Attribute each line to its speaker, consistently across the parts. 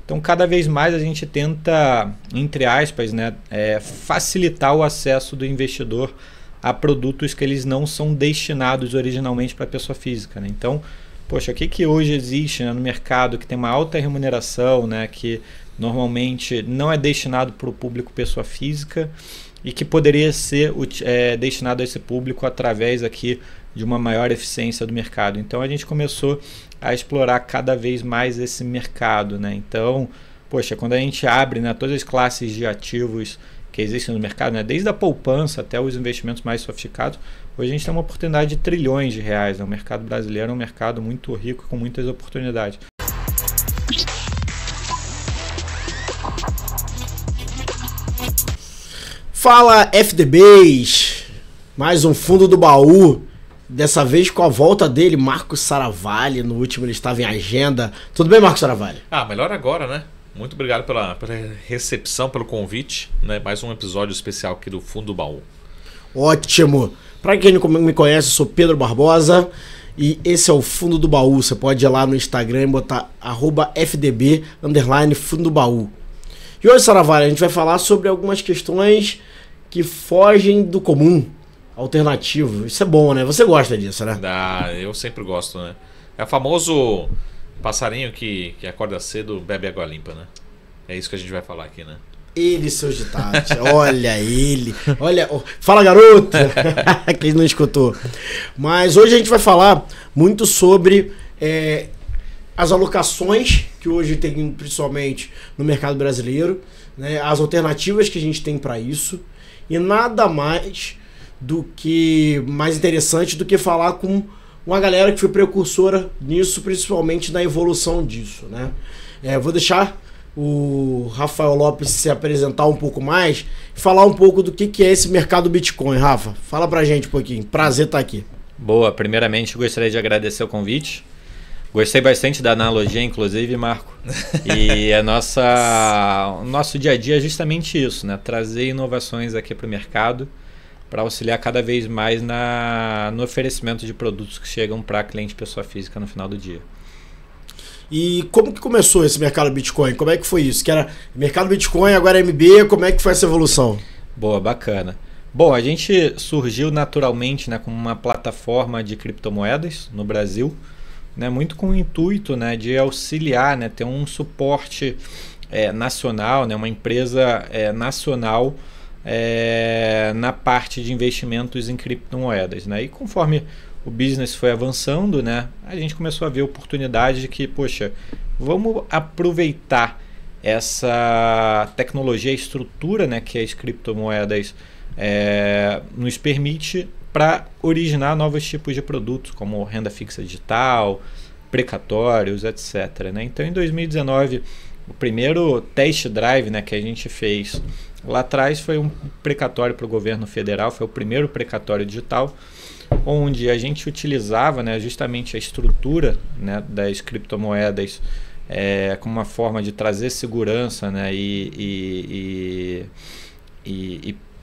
Speaker 1: Então, cada vez mais a gente tenta, entre aspas, né, facilitar o acesso do investidor a produtos que eles não são destinados originalmente para a pessoa física, né? Então, poxa, o que hoje existe, né, no mercado que tem uma alta remuneração, né, que normalmente não é destinado para o público pessoa física e que poderia ser destinado a esse público através aqui de uma maior eficiência do mercado. Então a gente começou a explorar cada vez mais esse mercado, né? Então, poxa, quando a gente abre, né, todas as classes de ativos que existem no mercado, né, desde a poupança até os investimentos mais sofisticados, hoje a gente tem uma oportunidade de trilhões de reais, né? O mercado brasileiro é um mercado muito rico, com muitas oportunidades.
Speaker 2: Fala FDBs, mais um fundo do baú, dessa vez com a volta dele, Marcos Saravalli. No último ele estava em agenda. Tudo bem, Marcos Saravalli?
Speaker 3: Melhor agora, né? Muito obrigado pela recepção, pelo convite, né? Mais um episódio especial aqui do Fundo do Baú.
Speaker 2: Ótimo! Para quem não me conhece, eu sou Pedro Barbosa e esse é o Fundo do Baú. Você pode ir lá no Instagram e botar @FDB_Fundo do Baú. E hoje, Saravalli, a gente vai falar sobre algumas questões que fogem do comum, alternativo. Isso é bom, né? Você gosta disso, né?
Speaker 3: Eu sempre gosto, né? É o famoso passarinho que acorda cedo, bebe água limpa, né? É isso que a gente vai falar aqui, né?
Speaker 2: Ele e seus ditados. Olha ele. Olha, fala, garoto. Quem não escutou. Mas hoje a gente vai falar muito sobre as alocações que hoje tem, principalmente no mercado brasileiro, né? As alternativas que a gente tem para isso. E nada mais interessante do que falar com uma galera que foi precursora nisso, principalmente na evolução disso, né? Vou deixar o Rafael Lopes se apresentar um pouco mais e falar um pouco do que é esse mercado Bitcoin. Rafa, fala pra gente um pouquinho. Prazer estar aqui.
Speaker 1: Boa, primeiramente gostaria de agradecer o convite. Gostei bastante da analogia, inclusive, Marco. E o nosso dia a dia é justamente isso, né? Trazer inovações aqui para o mercado para auxiliar cada vez mais no oferecimento de produtos que chegam para cliente pessoa física no final do dia.
Speaker 2: E como que começou esse mercado Bitcoin? Como é que foi isso? Que era mercado Bitcoin, agora MB, como é que foi essa evolução?
Speaker 1: Boa, bacana. Bom, a gente surgiu naturalmente, né, como uma plataforma de criptomoedas no Brasil, né, muito com o intuito, né, de auxiliar, né, ter um suporte nacional, né, uma empresa nacional na parte de investimentos em criptomoedas, né? E conforme o business foi avançando, né, a gente começou a ver oportunidade de que, poxa, vamos aproveitar essa tecnologia, estrutura, né, que as criptomoedas nos permite para originar novos tipos de produtos, como renda fixa digital, precatórios, etc, né? Então, em 2019, o primeiro test drive, né, que a gente fez lá atrás foi um precatório para o governo federal, foi o primeiro precatório digital, onde a gente utilizava, né, justamente a estrutura, né, das criptomoedas como uma forma de trazer segurança, né, e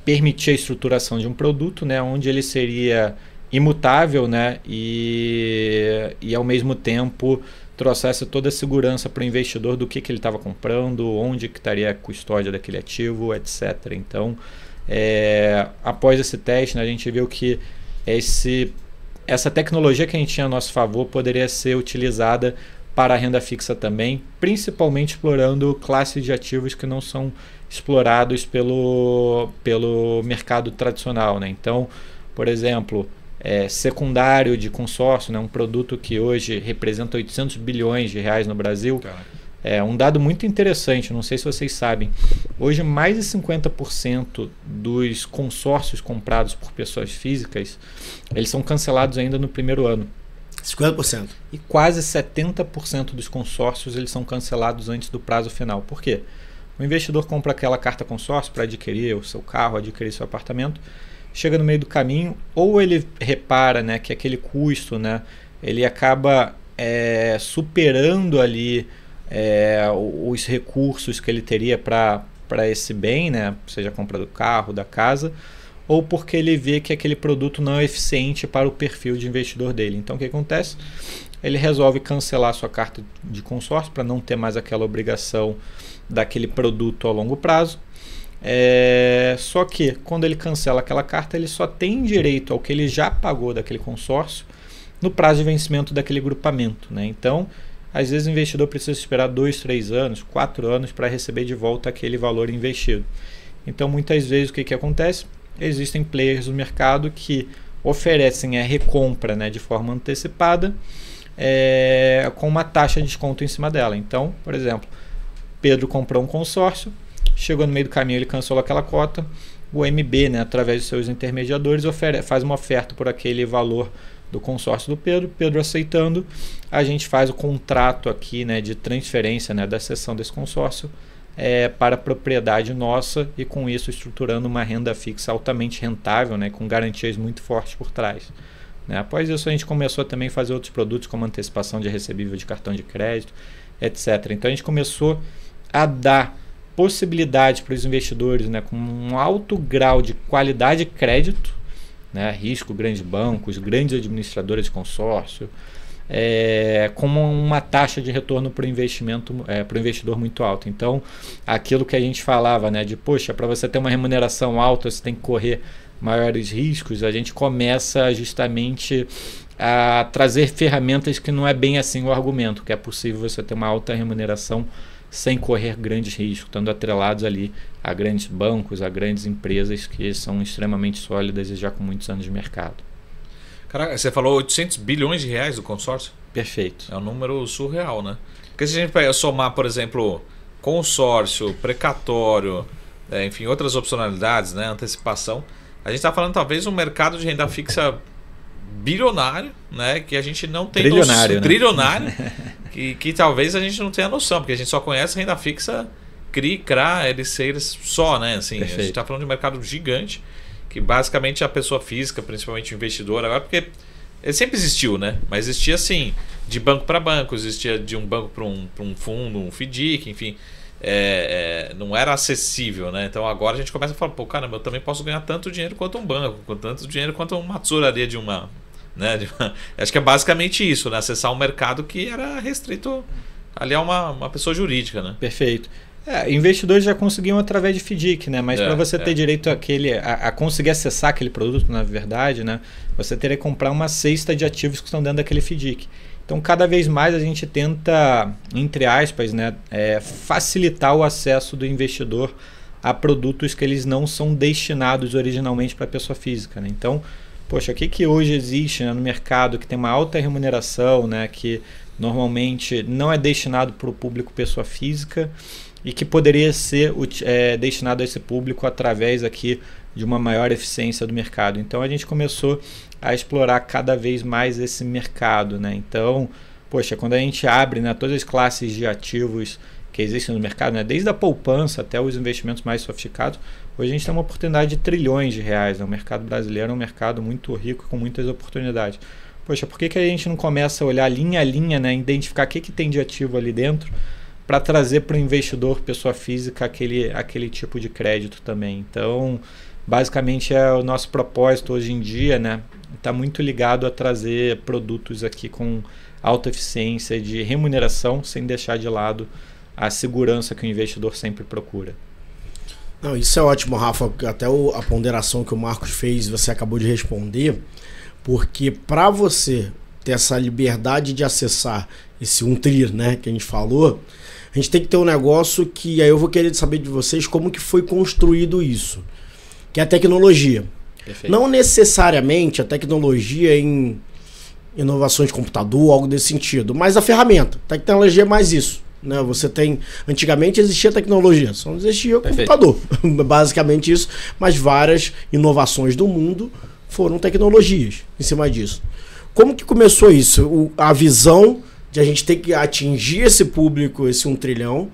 Speaker 1: permitir a estruturação de um produto, né, onde ele seria imutável, né, e ao mesmo tempo trouxesse toda a segurança para o investidor do que ele estava comprando, onde que estaria a custódia daquele ativo, etc. Então, após esse teste, né, a gente viu que essa tecnologia que a gente tinha a nosso favor poderia ser utilizada para a renda fixa também, principalmente explorando classes de ativos que não são explorados pelo mercado tradicional, né? Então, por exemplo, secundário de consórcio, né? Um produto que hoje representa 800 bilhões de reais no Brasil.
Speaker 3: Caraca.
Speaker 1: Um dado muito interessante, não sei se vocês sabem, hoje mais de 50% dos consórcios comprados por pessoas físicas, eles são cancelados ainda no primeiro ano.
Speaker 2: 50%.
Speaker 1: E quase 70% dos consórcios eles são cancelados antes do prazo final. Por quê? O investidor compra aquela carta consórcio para adquirir o seu carro, adquirir seu apartamento, chega no meio do caminho, ou ele repara, né, que aquele custo, né, ele acaba superando ali os recursos que ele teria para esse bem, né, seja a compra do carro, da casa, ou porque ele vê que aquele produto não é eficiente para o perfil de investidor dele. Então, o que acontece? ele resolve cancelar a sua carta de consórcio para não ter mais aquela obrigação daquele produto a longo prazo. Só que quando ele cancela aquela carta, ele só tem direito ao que ele já pagou daquele consórcio no prazo de vencimento daquele grupamento, né? Então, às vezes o investidor precisa esperar 2, 3 anos, 4 anos para receber de volta aquele valor investido. Então, muitas vezes o que acontece? Existem players no mercado que oferecem a recompra, né, de forma antecipada, com uma taxa de desconto em cima dela. Então, por exemplo, Pedro comprou um consórcio, chegou no meio do caminho, ele cancelou aquela cota, o MB, né, através de seus intermediadores, faz uma oferta por aquele valor do consórcio do Pedro aceitando, a gente faz o contrato aqui, né, de transferência, né, da cessão desse consórcio para a propriedade nossa, e com isso estruturando uma renda fixa altamente rentável, né, com garantias muito fortes por trás. Né? Após isso a gente começou também a fazer outros produtos como antecipação de recebível de cartão de crédito, etc. Então a gente começou a dar possibilidades para os investidores, né, com um alto grau de qualidade de crédito, né, risco, grandes bancos, grandes administradoras de consórcio, com uma taxa de retorno para o investidor muito alta. Então, aquilo que a gente falava, né, de poxa, para você ter uma remuneração alta, você tem que correr maiores riscos, a gente começa justamente a trazer ferramentas que não é bem assim o argumento, que é possível você ter uma alta remuneração sem correr grandes riscos, estando atrelados ali a grandes bancos, a grandes empresas que são extremamente sólidas e já com muitos anos de mercado.
Speaker 3: Caraca, você falou 800 bilhões de reais do consórcio?
Speaker 1: Perfeito.
Speaker 3: É um número surreal, né? Porque se a gente somar, por exemplo, consórcio, precatório, enfim, outras opcionalidades, né, antecipação, a gente está falando talvez um mercado de renda fixa bilionário, né, que a gente não tem
Speaker 1: trilionário,
Speaker 3: noção, trilionário, que talvez a gente não tenha noção, porque a gente só conhece renda fixa CRI, CRA, LCs só, né? Assim, a gente está falando de um mercado gigante, que basicamente a pessoa física, principalmente o investidor, agora porque ele sempre existiu, né? Mas existia assim, de banco para banco, existia de um banco para um fundo, um FDIC, enfim, não era acessível, né? Então agora a gente começa a falar, pô, caramba, eu também posso ganhar tanto dinheiro quanto um banco, tanto dinheiro quanto uma tesouraria de uma, né? Acho que é basicamente isso, né? Acessar um mercado que era restrito ali a uma pessoa jurídica, né?
Speaker 1: Perfeito. Investidores já conseguiam através de FDIC, né? Mas para você ter direito a conseguir acessar aquele produto, na verdade, né? Você teria que comprar uma cesta de ativos que estão dentro daquele FDIC. Então, cada vez mais a gente tenta, entre aspas, né, facilitar o acesso do investidor a produtos que eles não são destinados originalmente para a pessoa física, né? Então, poxa, o que hoje existe, né, no mercado que tem uma alta remuneração, né, que normalmente não é destinado para o público pessoa física e que poderia ser destinado a esse público através aqui de uma maior eficiência do mercado. Então a gente começou a explorar cada vez mais esse mercado, né? Então, poxa, quando a gente abre, né, todas as classes de ativos que existem no mercado, né, desde a poupança até os investimentos mais sofisticados, hoje a gente tem uma oportunidade de trilhões de reais, né? O mercado brasileiro é um mercado muito rico, com muitas oportunidades. Poxa, por que a gente não começa a olhar linha a linha, né, identificar o que tem de ativo ali dentro, para trazer para o investidor, pessoa física, aquele tipo de crédito também. Então, basicamente é o nosso propósito hoje em dia, né? Está muito ligado a trazer produtos aqui com alta eficiência de remuneração, sem deixar de lado a segurança que o investidor sempre procura.
Speaker 2: Não, isso é ótimo, Rafa. Até a ponderação que o Marcos fez, você acabou de responder, porque para você ter essa liberdade de acessar esse 1 tri, né, que a gente falou, a gente tem que ter um negócio que aí eu vou querer saber de vocês como que foi construído isso, que é a tecnologia. Perfeito. Não necessariamente a tecnologia em inovações de computador, algo desse sentido, mas a ferramenta. A tecnologia é mais isso, né? Você tem, antigamente existia tecnologia, só não existia o computador, basicamente isso, mas várias inovações do mundo foram tecnologias em cima disso. Como que começou isso? A visão de a gente ter que atingir esse público, esse 1 trilhão,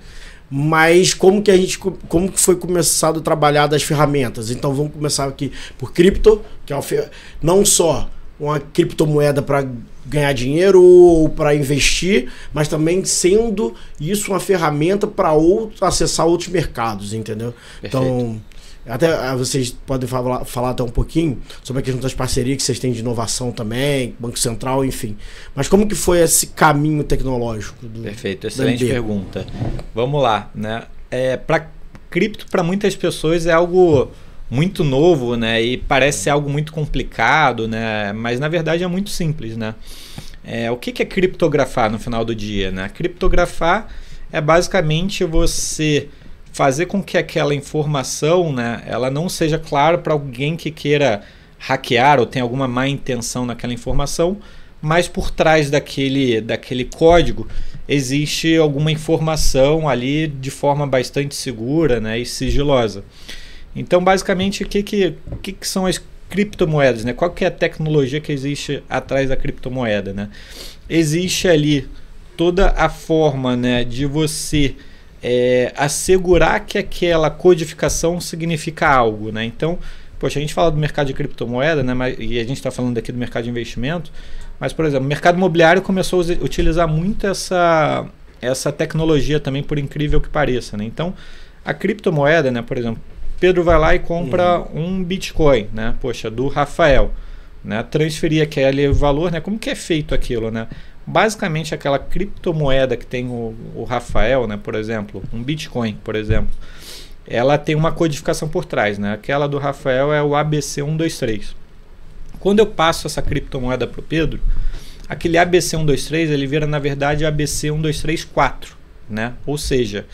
Speaker 2: mas como que foi começado a trabalhar das ferramentas? Então vamos começar aqui por cripto, que é não só uma criptomoeda para ganhar dinheiro ou para investir, mas também sendo isso uma ferramenta para acessar outros mercados, entendeu? Perfeito. Então, Até vocês podem falar até um pouquinho sobre a questão das parcerias que vocês têm de inovação também, Banco Central, enfim. Mas como que foi esse caminho tecnológico?
Speaker 1: Perfeito, excelente pergunta. Vamos lá, né? Para cripto, para muitas pessoas é algo muito novo, né? E parece ser algo muito complicado, né? Mas na verdade é muito simples, né? O que é criptografar no final do dia, né? Criptografar é basicamente você fazer com que aquela informação, né, ela não seja clara para alguém que queira hackear ou tem alguma má intenção naquela informação, mas por trás daquele código existe alguma informação ali de forma bastante segura, né, e sigilosa. Então, basicamente, o que são as criptomoedas, né? Qual que é a tecnologia que existe atrás da criptomoeda, né? Existe ali toda a forma, né, de você assegurar que aquela codificação significa algo, né? Então, poxa, a gente fala do mercado de criptomoeda, né, e a gente está falando aqui do mercado de investimento, mas, por exemplo, o mercado imobiliário começou a utilizar muito essa tecnologia também, por incrível que pareça, né? Então, a criptomoeda, né, por exemplo, Pedro vai lá e compra um Bitcoin, né? Poxa, do Rafael, né? Transferir aquele valor, né? Como que é feito aquilo, né? Basicamente, aquela criptomoeda que tem o Rafael, né? Por exemplo, um Bitcoin, por exemplo, ela tem uma codificação por trás, né? Aquela do Rafael é o ABC123. Quando eu passo essa criptomoeda para o Pedro, aquele ABC123 ele vira, na verdade, ABC1234, né? Ou seja,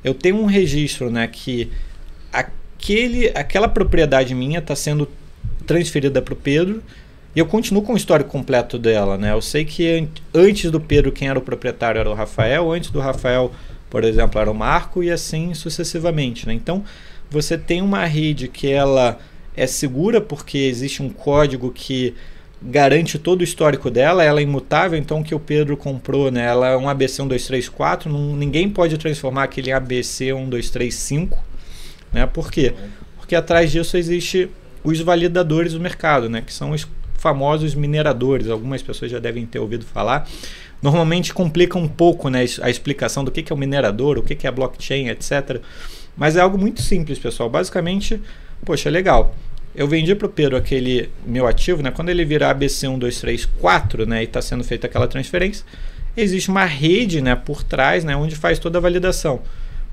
Speaker 1: eu tenho um registro, né, que aquela propriedade minha está sendo transferida para o Pedro e eu continuo com o histórico completo dela, né? Eu sei que antes do Pedro quem era o proprietário era o Rafael, antes do Rafael, por exemplo, era o Marco e assim sucessivamente, né? Então você tem uma rede que ela é segura porque existe um código que garante todo o histórico dela, ela é imutável, então o que o Pedro comprou, né, ela é um ABC1234, ninguém pode transformar aquele ABC1235, né? Por quê? Porque atrás disso existe os validadores do mercado, né, que são os famosos mineradores. Algumas pessoas já devem ter ouvido falar. Normalmente complica um pouco, né, a explicação do que é o minerador, o que é a blockchain, etc. Mas é algo muito simples, pessoal. Basicamente, poxa, legal. Eu vendi para o Pedro aquele meu ativo, né? Quando ele virar ABC1234, né, e está sendo feita aquela transferência, existe uma rede, né, por trás, né, onde faz toda a validação.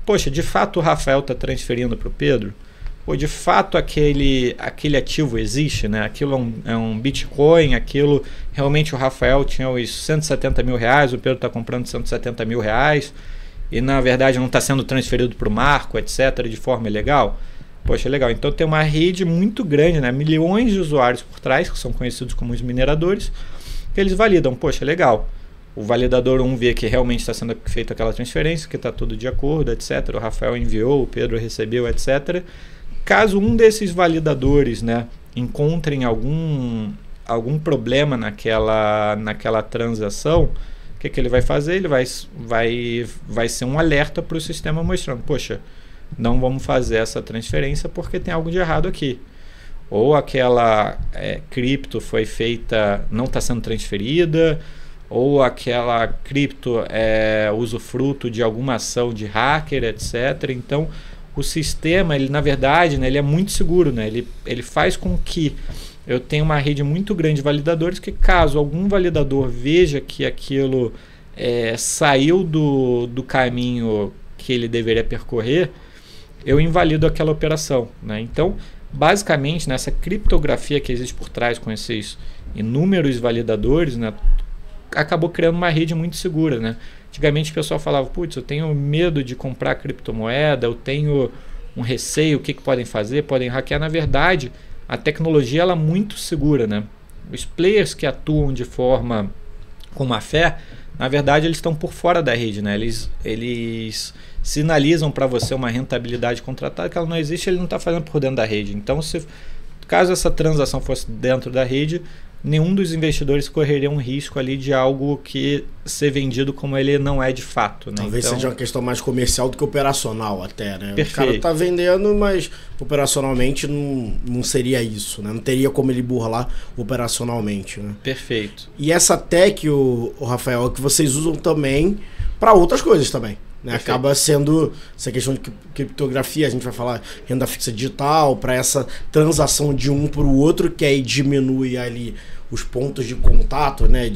Speaker 1: Poxa, de fato o Rafael está transferindo para o Pedro? Ou de fato aquele ativo existe, né? Aquilo é um Bitcoin, aquilo realmente o Rafael tinha os 170 mil reais, o Pedro está comprando 170 mil reais e na verdade não está sendo transferido para o Marco, etc., de forma ilegal? Poxa, legal. Então tem uma rede muito grande, né? Milhões de usuários por trás, que são conhecidos como os mineradores, que eles validam. Poxa, legal. O validador 1 vê que realmente está sendo feita aquela transferência, que está tudo de acordo, etc. O Rafael enviou, o Pedro recebeu, etc. Caso um desses validadores, né, encontrem algum problema naquela transação, o que ele vai fazer? Ele vai ser um alerta para o sistema mostrando, poxa, não vamos fazer essa transferência porque tem algo de errado aqui. Ou aquela cripto foi feita, não está sendo transferida, ou aquela cripto é usufruto de alguma ação de hacker, etc. Então, o sistema, ele na verdade, né, ele é muito seguro, né? Ele faz com que eu tenha uma rede muito grande de validadores que caso algum validador veja que aquilo saiu do caminho que ele deveria percorrer, eu invalido aquela operação, né? Então, basicamente, nessa criptografia que existe por trás com esses inúmeros validadores, né, acabou criando uma rede muito segura, né? Antigamente o pessoal falava, putz, eu tenho medo de comprar criptomoeda, eu tenho um receio, o que podem fazer? Podem hackear. Na verdade, a tecnologia ela é muito segura, né? Os players que atuam de forma com má fé, na verdade eles estão por fora da rede, né? Eles sinalizam para você uma rentabilidade contratada que ela não existe, ele não está fazendo por dentro da rede. Então, caso essa transação fosse dentro da rede, nenhum dos investidores correria um risco ali de algo que ser vendido como ele não é de fato, né?
Speaker 2: Talvez seja uma questão mais comercial do que operacional até, né?
Speaker 1: Perfeito.
Speaker 2: O cara está vendendo, mas operacionalmente não seria isso, né? Não teria como ele burlar operacionalmente, né?
Speaker 1: Perfeito.
Speaker 2: E essa tech, o Rafael, que vocês usam também para outras coisas também. Né? Acaba sendo essa questão de criptografia, a gente vai falar renda fixa digital, para essa transação de um para o outro, que aí diminui ali os pontos de contato, né?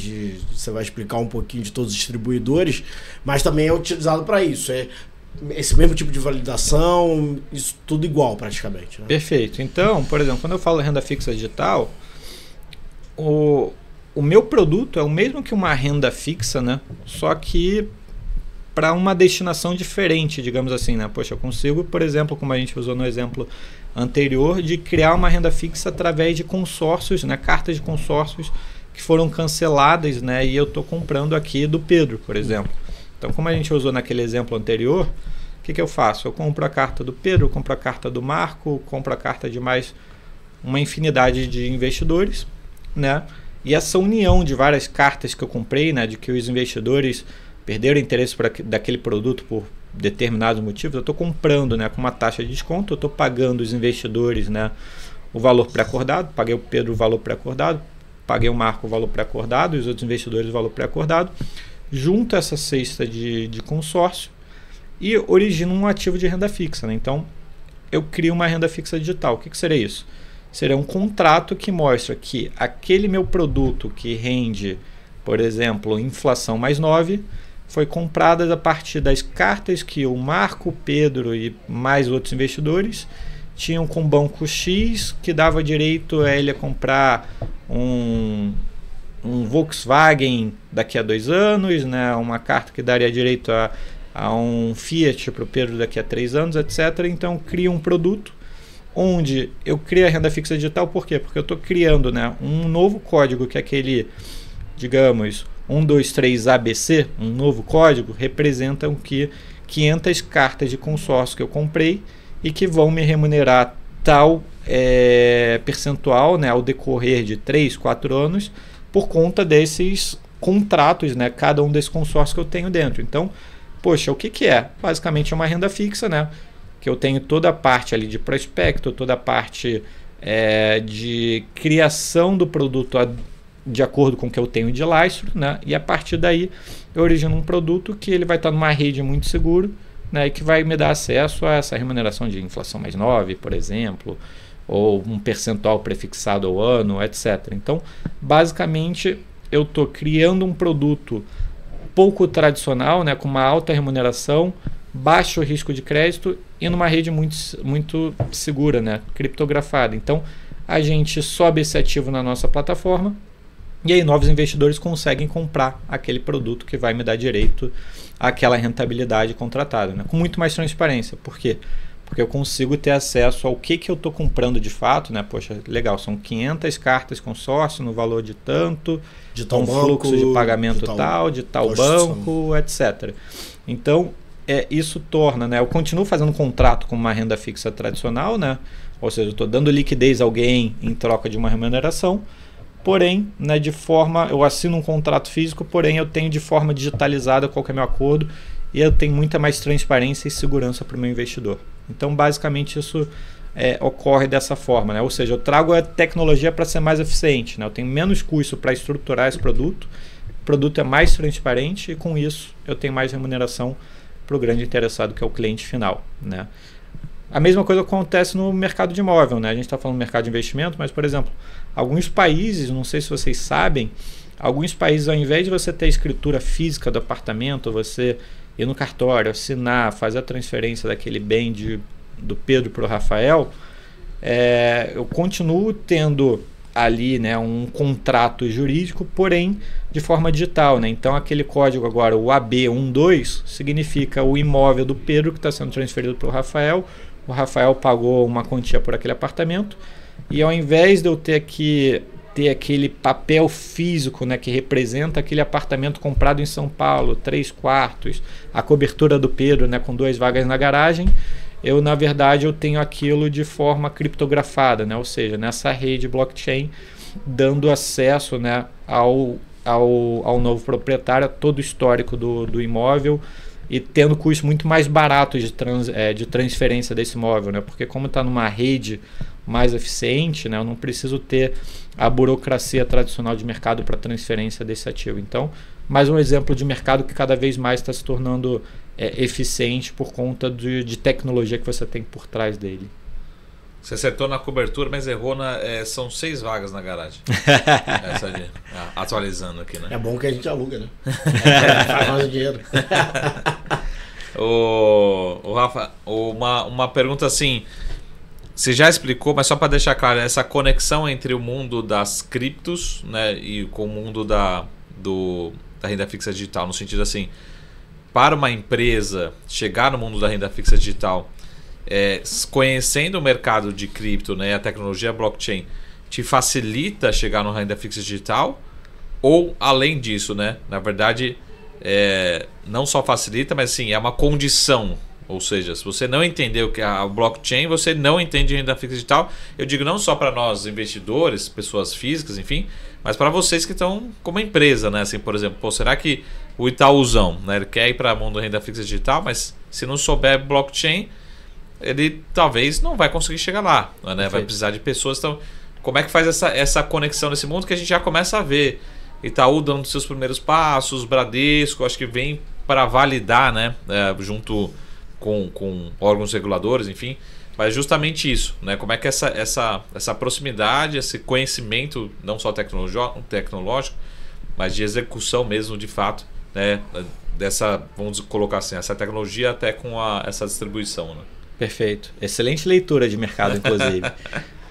Speaker 2: Você vai explicar um pouquinho de todos os distribuidores, mas também é utilizado para isso. É esse mesmo tipo de validação, isso tudo igual praticamente. Né?
Speaker 1: Perfeito. Então, por exemplo, quando eu falo renda fixa digital, o meu produto é o mesmo que uma renda fixa, né? Só que para uma destinação diferente, digamos assim, né? Poxa, eu consigo, por exemplo, como a gente usou no exemplo anterior, de criar uma renda fixa através de consórcios, né? Cartas de consórcios que foram canceladas, né? E eu estou comprando aqui do Pedro, por exemplo. Então, como a gente usou naquele exemplo anterior, o que eu faço? Eu compro a carta do Pedro, compro a carta do Marco, compro a carta de mais uma infinidade de investidores, né? E essa união de várias cartas que eu comprei, né? De que os investidores perderam interesse daquele produto por determinados motivos, eu estou comprando, né, com uma taxa de desconto, eu estou pagando os investidores, né, o valor pré-acordado, paguei o Pedro o valor pré-acordado, paguei o Marco o valor pré-acordado e os outros investidores o valor pré-acordado, junto essa cesta de consórcio e origino um ativo de renda fixa. Né? Então, eu crio uma renda fixa digital. O que seria isso? Seria um contrato que mostra que aquele meu produto que rende, por exemplo, inflação mais 9, foi comprada a partir das cartas que o Marco, Pedro e mais outros investidores tinham com o banco X, que dava direito a ele a comprar um Volkswagen daqui a 2 anos, né? Uma carta que daria direito a um Fiat para o Pedro daqui a 3 anos, etc. Então, cria um produto onde eu crio a renda fixa digital. Por quê? Porque eu estou criando, né, um novo código que é aquele, digamos, 123 ABC, um novo código, representam que 500 cartas de consórcio que eu comprei e que vão me remunerar tal percentual, né, ao decorrer de 3, 4 anos por conta desses contratos, né, cada um desses consórcios que eu tenho dentro. Então, poxa, o que é? Basicamente é uma renda fixa, né, que eu tenho toda a parte ali de prospecto, toda a parte de criação do produto de acordo com o que eu tenho de lastro, né? E a partir daí eu origino um produto que ele vai estar numa rede muito seguro, né? E que vai me dar acesso a essa remuneração de inflação mais 9, por exemplo, ou um percentual prefixado ao ano, etc. Então, basicamente, eu estou criando um produto pouco tradicional, né? Com uma alta remuneração, baixo risco de crédito e numa rede muito segura, né? Criptografada. Então, a gente sobe esse ativo na nossa plataforma, e aí novos investidores conseguem comprar aquele produto que vai me dar direito àquela rentabilidade contratada, né? Com muito mais transparência. Por quê? Porque eu consigo ter acesso ao que eu estou comprando de fato, né? Poxa, legal, são 500 cartas consórcio no valor de tanto,
Speaker 2: de tal banco,
Speaker 1: fluxo de pagamento de tal banco, etc. Então, isso torna, né? Eu continuo fazendo contrato com uma renda fixa tradicional, né? Ou seja, eu estou dando liquidez a alguém em troca de uma remuneração. Porém, né, eu assino um contrato físico, porém eu tenho de forma digitalizada qual que é meu acordo e eu tenho muita mais transparência e segurança para o meu investidor. Então, basicamente, isso ocorre dessa forma, né? Ou seja, eu trago a tecnologia para ser mais eficiente, né? Eu tenho menos custo para estruturar esse produto, o produto é mais transparente e com isso eu tenho mais remuneração para o grande interessado, que é o cliente final, né? A mesma coisa acontece no mercado de imóvel, né? A gente está falando do mercado de investimento, mas, por exemplo, alguns países, não sei se vocês sabem, alguns países, ao invés de você ter a escritura física do apartamento, você ir no cartório, assinar, fazer a transferência daquele bem do Pedro para o Rafael, eu continuo tendo ali, né, um contrato jurídico, porém de forma digital, né? Então aquele código agora, o AB12, significa o imóvel do Pedro que está sendo transferido para o Rafael pagou uma quantia por aquele apartamento, e ao invés de eu ter que ter aquele papel físico, né, que representa aquele apartamento comprado em São Paulo, 3 quartos, a cobertura do Pedro, né, com 2 vagas na garagem, na verdade eu tenho aquilo de forma criptografada, né, ou seja, nessa rede blockchain, dando acesso, né, ao novo proprietário a todo o histórico do imóvel, e tendo custos muito mais baratos de transferência desse imóvel, né? Porque como está numa rede mais eficiente, né, eu não preciso ter a burocracia tradicional de mercado para transferência desse ativo. Então, mais um exemplo de mercado que cada vez mais está se tornando eficiente por conta de tecnologia que você tem por trás dele.
Speaker 3: Você acertou na cobertura, mas errou são 6 vagas na garagem. Essa de, atualizando aqui, né?
Speaker 2: É bom que a gente aluga, né? Faz mais dinheiro.
Speaker 3: O Rafa, uma pergunta assim, você já explicou, mas só para deixar claro, essa conexão entre o mundo das criptos, né, e com o mundo da renda fixa digital, no sentido assim, para uma empresa chegar no mundo da renda fixa digital, conhecendo o mercado de cripto, né, a tecnologia blockchain, te facilita chegar no renda fixa digital? Ou além disso, né, na verdade, não só facilita, mas sim, é uma condição. Ou seja, se você não entender o que é a blockchain, você não entende renda fixa digital. Eu digo não só para nós investidores, pessoas físicas, enfim, mas para vocês que estão como empresa, né? Assim, por exemplo, será que o Itaúzão, né, ele quer ir para o mundo da renda fixa digital, mas se não souber blockchain, ele talvez não vai conseguir chegar lá, né? Vai precisar de pessoas. Então, como é que faz essa conexão nesse mundo que a gente já começa a ver? Itaú dando seus primeiros passos, Bradesco, acho que vem para validar, né? Junto com órgãos reguladores, enfim. Mas justamente isso, né? Como é que essa proximidade, esse conhecimento, não só tecnológico, mas de execução mesmo, de fato, né? Dessa, vamos colocar assim, essa tecnologia até com essa distribuição, né?
Speaker 1: Perfeito. Excelente leitura de mercado, inclusive.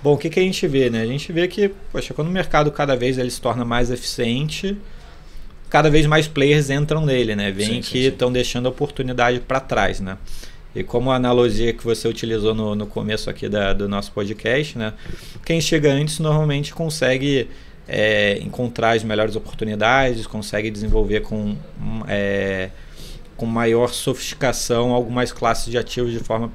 Speaker 1: Bom, o que a gente vê, né? A gente vê que, poxa, quando o mercado cada vez ele se torna mais eficiente, cada vez mais players entram nele, né? Vêm que estão deixando a oportunidade para trás, né? E como a analogia que você utilizou no começo aqui do nosso podcast, né? Quem chega antes normalmente consegue encontrar as melhores oportunidades, consegue desenvolver com maior sofisticação algumas classes de ativos de forma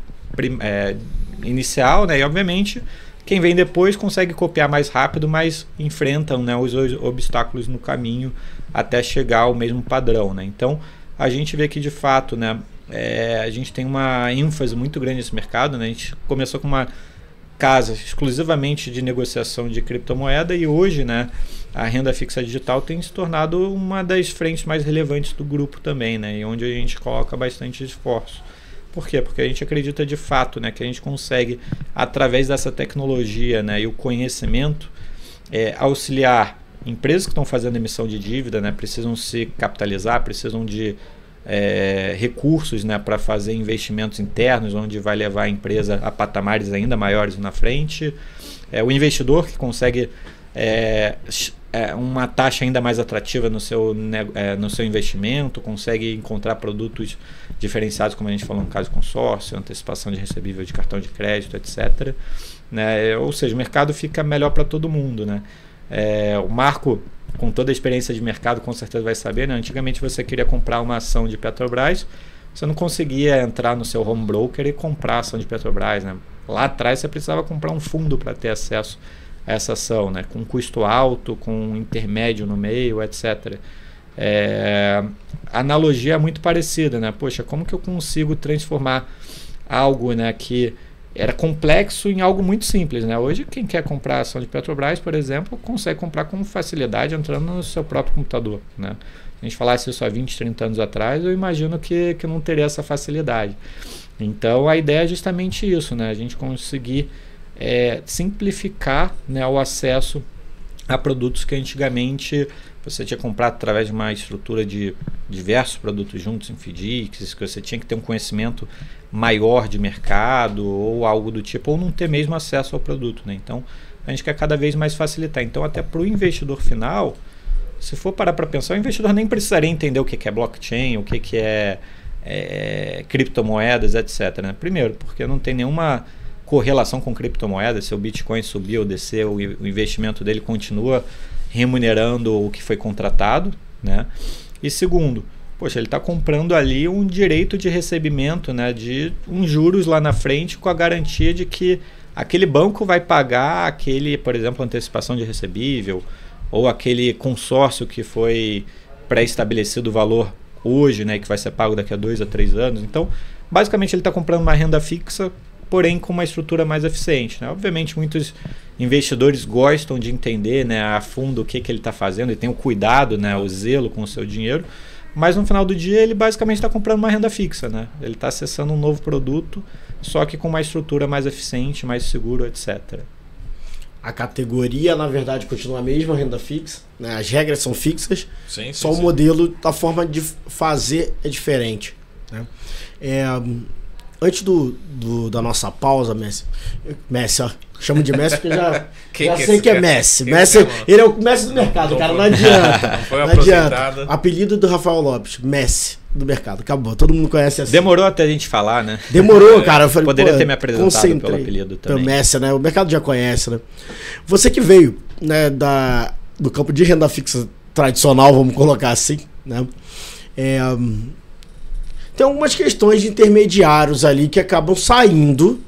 Speaker 1: inicial, né? E obviamente quem vem depois consegue copiar mais rápido, mas enfrentam, né, os obstáculos no caminho até chegar ao mesmo padrão, né? Então a gente vê que de fato, né, a gente tem uma ênfase muito grande nesse mercado, né? A gente começou com uma casa exclusivamente de negociação de criptomoeda e hoje, né, a renda fixa digital tem se tornado uma das frentes mais relevantes do grupo também, né, e onde a gente coloca bastante esforço. Por quê? Porque a gente acredita de fato, né, que a gente consegue, através dessa tecnologia, né, e o conhecimento, auxiliar empresas que estão fazendo emissão de dívida, né, precisam se capitalizar, precisam de recursos, né, para fazer investimentos internos, onde vai levar a empresa a patamares ainda maiores na frente. O investidor que consegue uma taxa ainda mais atrativa no seu investimento, consegue encontrar produtos diferenciados, como a gente falou no caso de consórcio, antecipação de recebível de cartão de crédito, etc. Né? Ou seja, o mercado fica melhor para todo mundo, né? O Marco, com toda a experiência de mercado, com certeza vai saber, né? Antigamente você queria comprar uma ação de Petrobras, você não conseguia entrar no seu home broker e comprar a ação de Petrobras, né? Lá atrás você precisava comprar um fundo para ter acesso a essa ação, né? Com custo alto, com um intermédio no meio, etc. A analogia é muito parecida, né? Poxa, como que eu consigo transformar algo, né, que era complexo em algo muito simples, né? Hoje, quem quer comprar a ação de Petrobras, por exemplo, consegue comprar com facilidade entrando no seu próprio computador, né? Se a gente falasse isso há 20, 30 anos atrás, eu imagino que não teria essa facilidade. Então, a ideia é justamente isso, né? A gente conseguir simplificar, né, o acesso a produtos que antigamente você tinha que comprar através de uma estrutura de diversos produtos juntos em FDICs, que você tinha que ter um conhecimento maior de mercado ou algo do tipo, ou não ter mesmo acesso ao produto, né? Então a gente quer cada vez mais facilitar. Então até para o investidor final, se for parar para pensar, o investidor nem precisaria entender o que é blockchain, o que é criptomoedas, etc, né? Primeiro, porque não tem nenhuma correlação com criptomoedas. Se o Bitcoin subir ou descer, o investimento dele continua remunerando o que foi contratado, né? E segundo, poxa, ele está comprando ali um direito de recebimento, né, de uns juros lá na frente, com a garantia de que aquele banco vai pagar aquele, por exemplo, antecipação de recebível, ou aquele consórcio que foi pré-estabelecido o valor hoje, né, que vai ser pago daqui a 2 a 3 anos. Então, basicamente, ele está comprando uma renda fixa, porém com uma estrutura mais eficiente, né? Obviamente, muitos investidores gostam de entender, né, a fundo o que ele está fazendo e tem o cuidado, né, o zelo com o seu dinheiro, mas no final do dia ele basicamente está comprando uma renda fixa, né? Ele está acessando um novo produto, só que com uma estrutura mais eficiente, mais seguro, etc.
Speaker 2: A categoria, na verdade, continua a mesma, renda fixa, né? As regras são fixas,
Speaker 3: sim,
Speaker 2: só o modelo, a forma de fazer é diferente, né? Antes da nossa pausa, Messi, ó, chamo de Messi porque já sei que é Messi. Messi, ele é o Messi do mercado, cara, não adianta.
Speaker 3: Não adianta.
Speaker 2: Apelido do Rafael Lopes, Messi do mercado, acabou, todo mundo conhece assim.
Speaker 1: Demorou até a gente falar, né?
Speaker 2: Demorou, cara. Eu falei,
Speaker 1: poderia ter me apresentado pelo apelido também.
Speaker 2: Messi, né? O mercado já conhece, né? Você que veio, né, do campo de renda fixa tradicional, vamos colocar assim, né? Tem algumas questões de intermediários ali que acabam saindo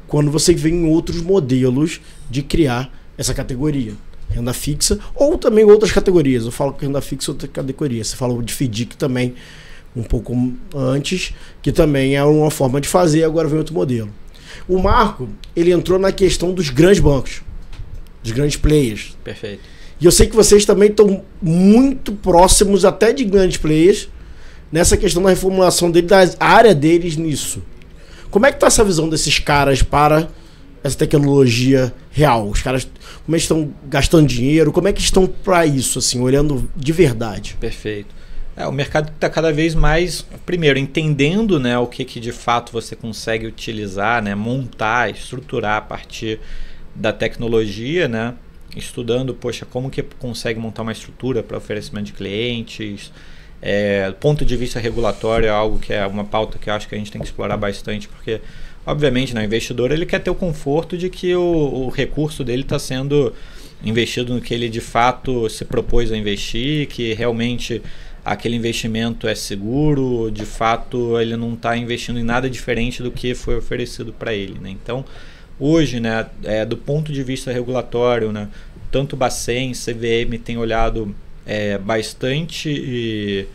Speaker 2: quando você vê em outros modelos de criar essa categoria. Renda fixa ou também outras categorias. Eu falo que renda fixa é outra categoria. Você falou de FDIC também um pouco antes, que também é uma forma de fazer, agora vem outro modelo. O Marco, ele entrou na questão dos grandes bancos, dos grandes players.
Speaker 1: Perfeito.
Speaker 2: E eu sei que vocês também estão muito próximos até de grandes players nessa questão da reformulação dele, da área deles nisso. Como é que está essa visão desses caras para essa tecnologia real? Os caras, como é que estão gastando dinheiro? Como é que estão para isso, assim, olhando de verdade?
Speaker 1: Perfeito. O mercado está cada vez mais, primeiro, entendendo, né, o que de fato você consegue utilizar, né, montar, estruturar a partir da tecnologia, né, estudando, poxa, como que consegue montar uma estrutura para oferecimento de clientes. Do ponto de vista regulatório é algo que é uma pauta que eu acho que a gente tem que explorar bastante, porque obviamente, né, o investidor ele quer ter o conforto de que o recurso dele está sendo investido no que ele de fato se propôs a investir, que realmente aquele investimento é seguro, de fato ele não está investindo em nada diferente do que foi oferecido para ele, né? Então hoje, né, do ponto de vista regulatório, né, tanto o Bacen, CVM tem olhado bastante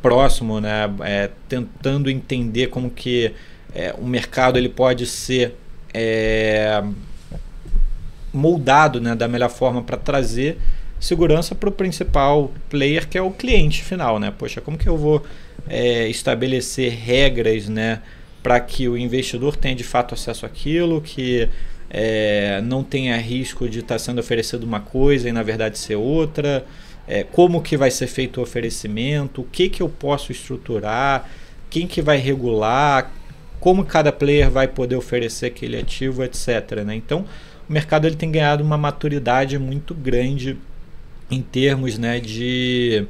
Speaker 1: próximo, né, tentando entender como que o mercado ele pode ser moldado, né, da melhor forma para trazer segurança para o principal player, que é o cliente final, né? Poxa, como que eu vou estabelecer regras, né, para que o investidor tenha de fato acesso àquilo, que não tenha risco de estar sendo oferecido uma coisa e na verdade ser outra, como que vai ser feito o oferecimento, o que eu posso estruturar, quem que vai regular, como cada player vai poder oferecer aquele ativo, etc, né? Então o mercado ele tem ganhado uma maturidade muito grande em termos, né, de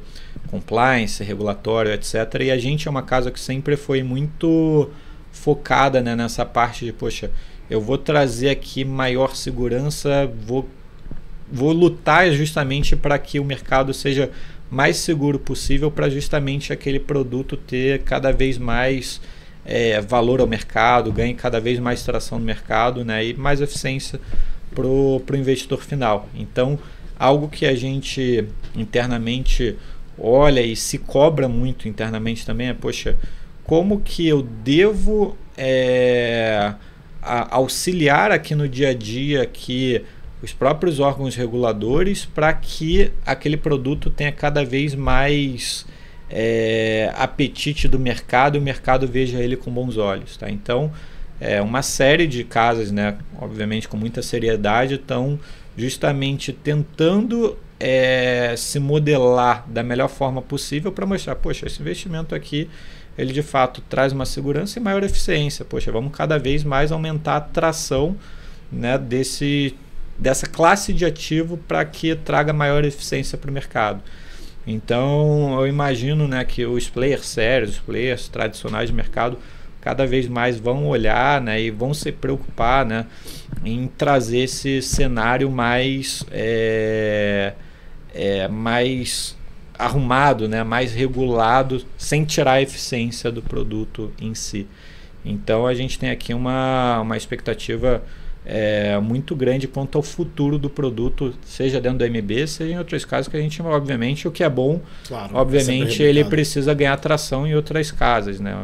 Speaker 1: compliance, regulatório, etc. E a gente é uma casa que sempre foi muito focada, né, nessa parte de, poxa, eu vou trazer aqui maior segurança, vou lutar justamente para que o mercado seja mais seguro possível, para justamente aquele produto ter cada vez mais valor ao mercado, ganhe cada vez mais tração no mercado, né, e mais eficiência para o investidor final. Então, algo que a gente internamente olha e se cobra muito internamente também é, poxa, como que eu devo auxiliar aqui no dia a dia aqui os próprios órgãos reguladores para que aquele produto tenha cada vez mais apetite do mercado e o mercado veja ele com bons olhos, tá? Então, uma série de casas, né, obviamente com muita seriedade, estão justamente tentando se modelar da melhor forma possível para mostrar, poxa, esse investimento aqui, ele de fato traz uma segurança e maior eficiência. Poxa, vamos cada vez mais aumentar a tração, né, dessa classe de ativo para que traga maior eficiência para o mercado. Então, eu imagino, né, que os players sérios, os players tradicionais de mercado, cada vez mais vão olhar, né, e vão se preocupar, né, em trazer esse cenário mais mais arrumado, né, mais regulado, sem tirar a eficiência do produto em si. Então a gente tem aqui uma expectativa muito grande quanto ao futuro do produto, seja dentro do MB, seja em outros casos, que a gente, obviamente, o que é bom, claro, obviamente ele precisa ganhar tração em outras casas, né?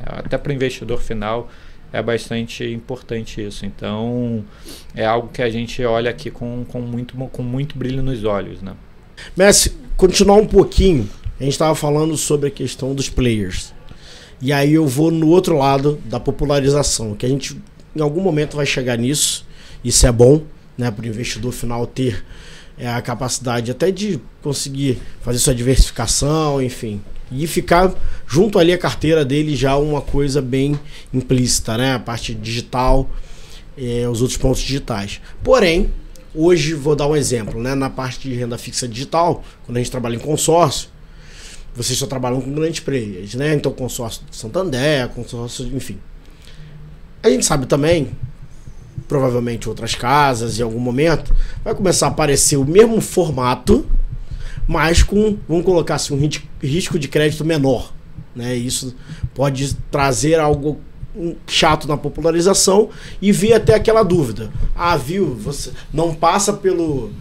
Speaker 1: Até para o investidor final é bastante importante isso. Então é algo que a gente olha aqui com muito brilho nos olhos, né?
Speaker 2: Messi, continuar um pouquinho a gente estava falando sobre a questão dos players. E aí eu vou no outro lado da popularização, que a gente em algum momento vai chegar nisso. Isso é bom, né, para o investidor final ter a capacidade até de conseguir fazer sua diversificação, enfim. E ficar junto ali a carteira dele já uma coisa bem implícita, né? A parte digital, os outros pontos digitais. Porém, hoje vou dar um exemplo, né? Na parte de renda fixa digital, quando a gente trabalha em consórcio, vocês só trabalham com grandes players, né? Então consórcio de Santander, consórcio, enfim. A gente sabe também, provavelmente outras casas, em algum momento, vai começar a aparecer o mesmo formato, mas com, vamos colocar assim, um risco de crédito menor, né? Isso pode trazer algo chato na popularização e vir até aquela dúvida. Ah, viu? Você não passa pelo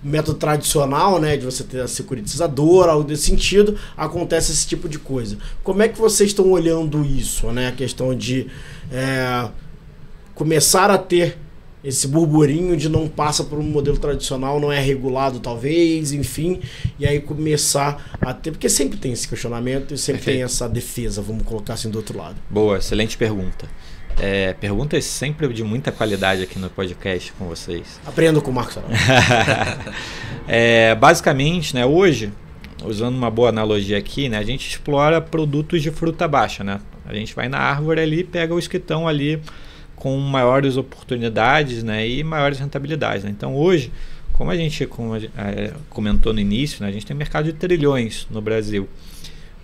Speaker 2: método tradicional, né? De você ter a securitizadora, algo desse sentido, acontece esse tipo de coisa. Como é que vocês estão olhando isso, né? A questão de começar a ter esse burburinho de não passa por um modelo tradicional, não é regulado talvez, enfim, e aí começar a ter, porque sempre tem esse questionamento e sempre tem essa defesa, vamos colocar assim do outro lado.
Speaker 1: Boa, excelente pergunta. Perguntas sempre de muita qualidade aqui no podcast com vocês.
Speaker 2: Aprendo com o Marcos.
Speaker 1: Basicamente, né, hoje, usando uma boa analogia aqui, né, a gente explora produtos de fruta baixa, né? A gente vai na árvore ali e pega os que estão ali com maiores oportunidades, né, e maiores rentabilidades, né? Então hoje, como a gente comentou no início, né, a gente tem um mercado de trilhões no Brasil.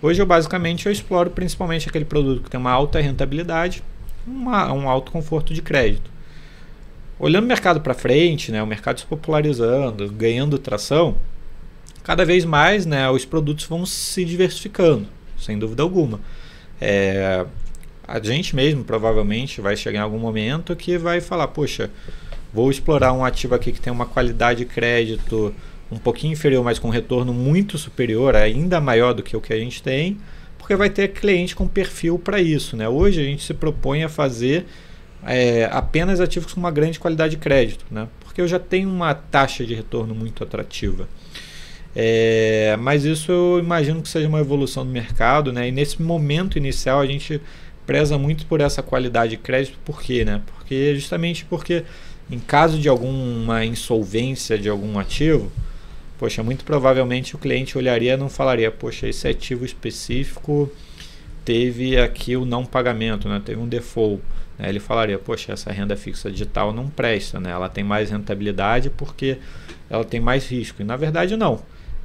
Speaker 1: Hoje eu exploro principalmente aquele produto que tem uma alta rentabilidade, um alto conforto de crédito. Olhando o mercado para frente, né, o mercado se popularizando, ganhando tração, cada vez mais, né, os produtos vão se diversificando, sem dúvida alguma. A gente mesmo provavelmente vai chegar em algum momento que vai falar, poxa, vou explorar um ativo aqui que tem uma qualidade de crédito um pouquinho inferior, mas com retorno muito superior, ainda maior do que o que a gente tem, porque vai ter cliente com perfil para isso, né? Hoje a gente se propõe a fazer apenas ativos com uma grande qualidade de crédito, né? Porque eu já tenho uma taxa de retorno muito atrativa. Mas isso eu imagino que seja uma evolução do mercado, né? E nesse momento inicial a gente preza muito por essa qualidade de crédito. Por quê, né? Justamente porque em caso de alguma insolvência de algum ativo, poxa, muito provavelmente o cliente olharia e não falaria, poxa, esse ativo específico teve aqui o não pagamento, né? Teve um default, né? Ele falaria, poxa, essa renda fixa digital não presta, né? Ela tem mais rentabilidade porque ela tem mais risco. E na verdade não.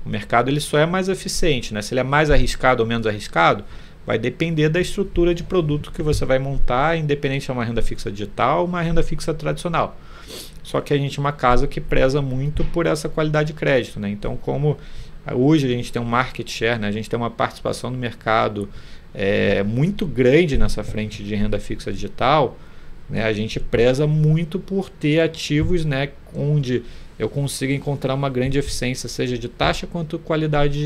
Speaker 1: O mercado ele só é mais eficiente, né? Se ele é mais arriscado ou menos arriscado, vai depender da estrutura de produto que você vai montar, independente se é uma renda fixa digital ou uma renda fixa tradicional. Só que a gente é uma casa que preza muito por essa qualidade de crédito, né? Então, como hoje a gente tem um market share, né? A gente tem uma participação no mercado muito grande nessa frente de renda fixa digital, né? A gente preza muito por ter ativos, né, onde eu consigo encontrar uma grande eficiência, seja de taxa quanto qualidade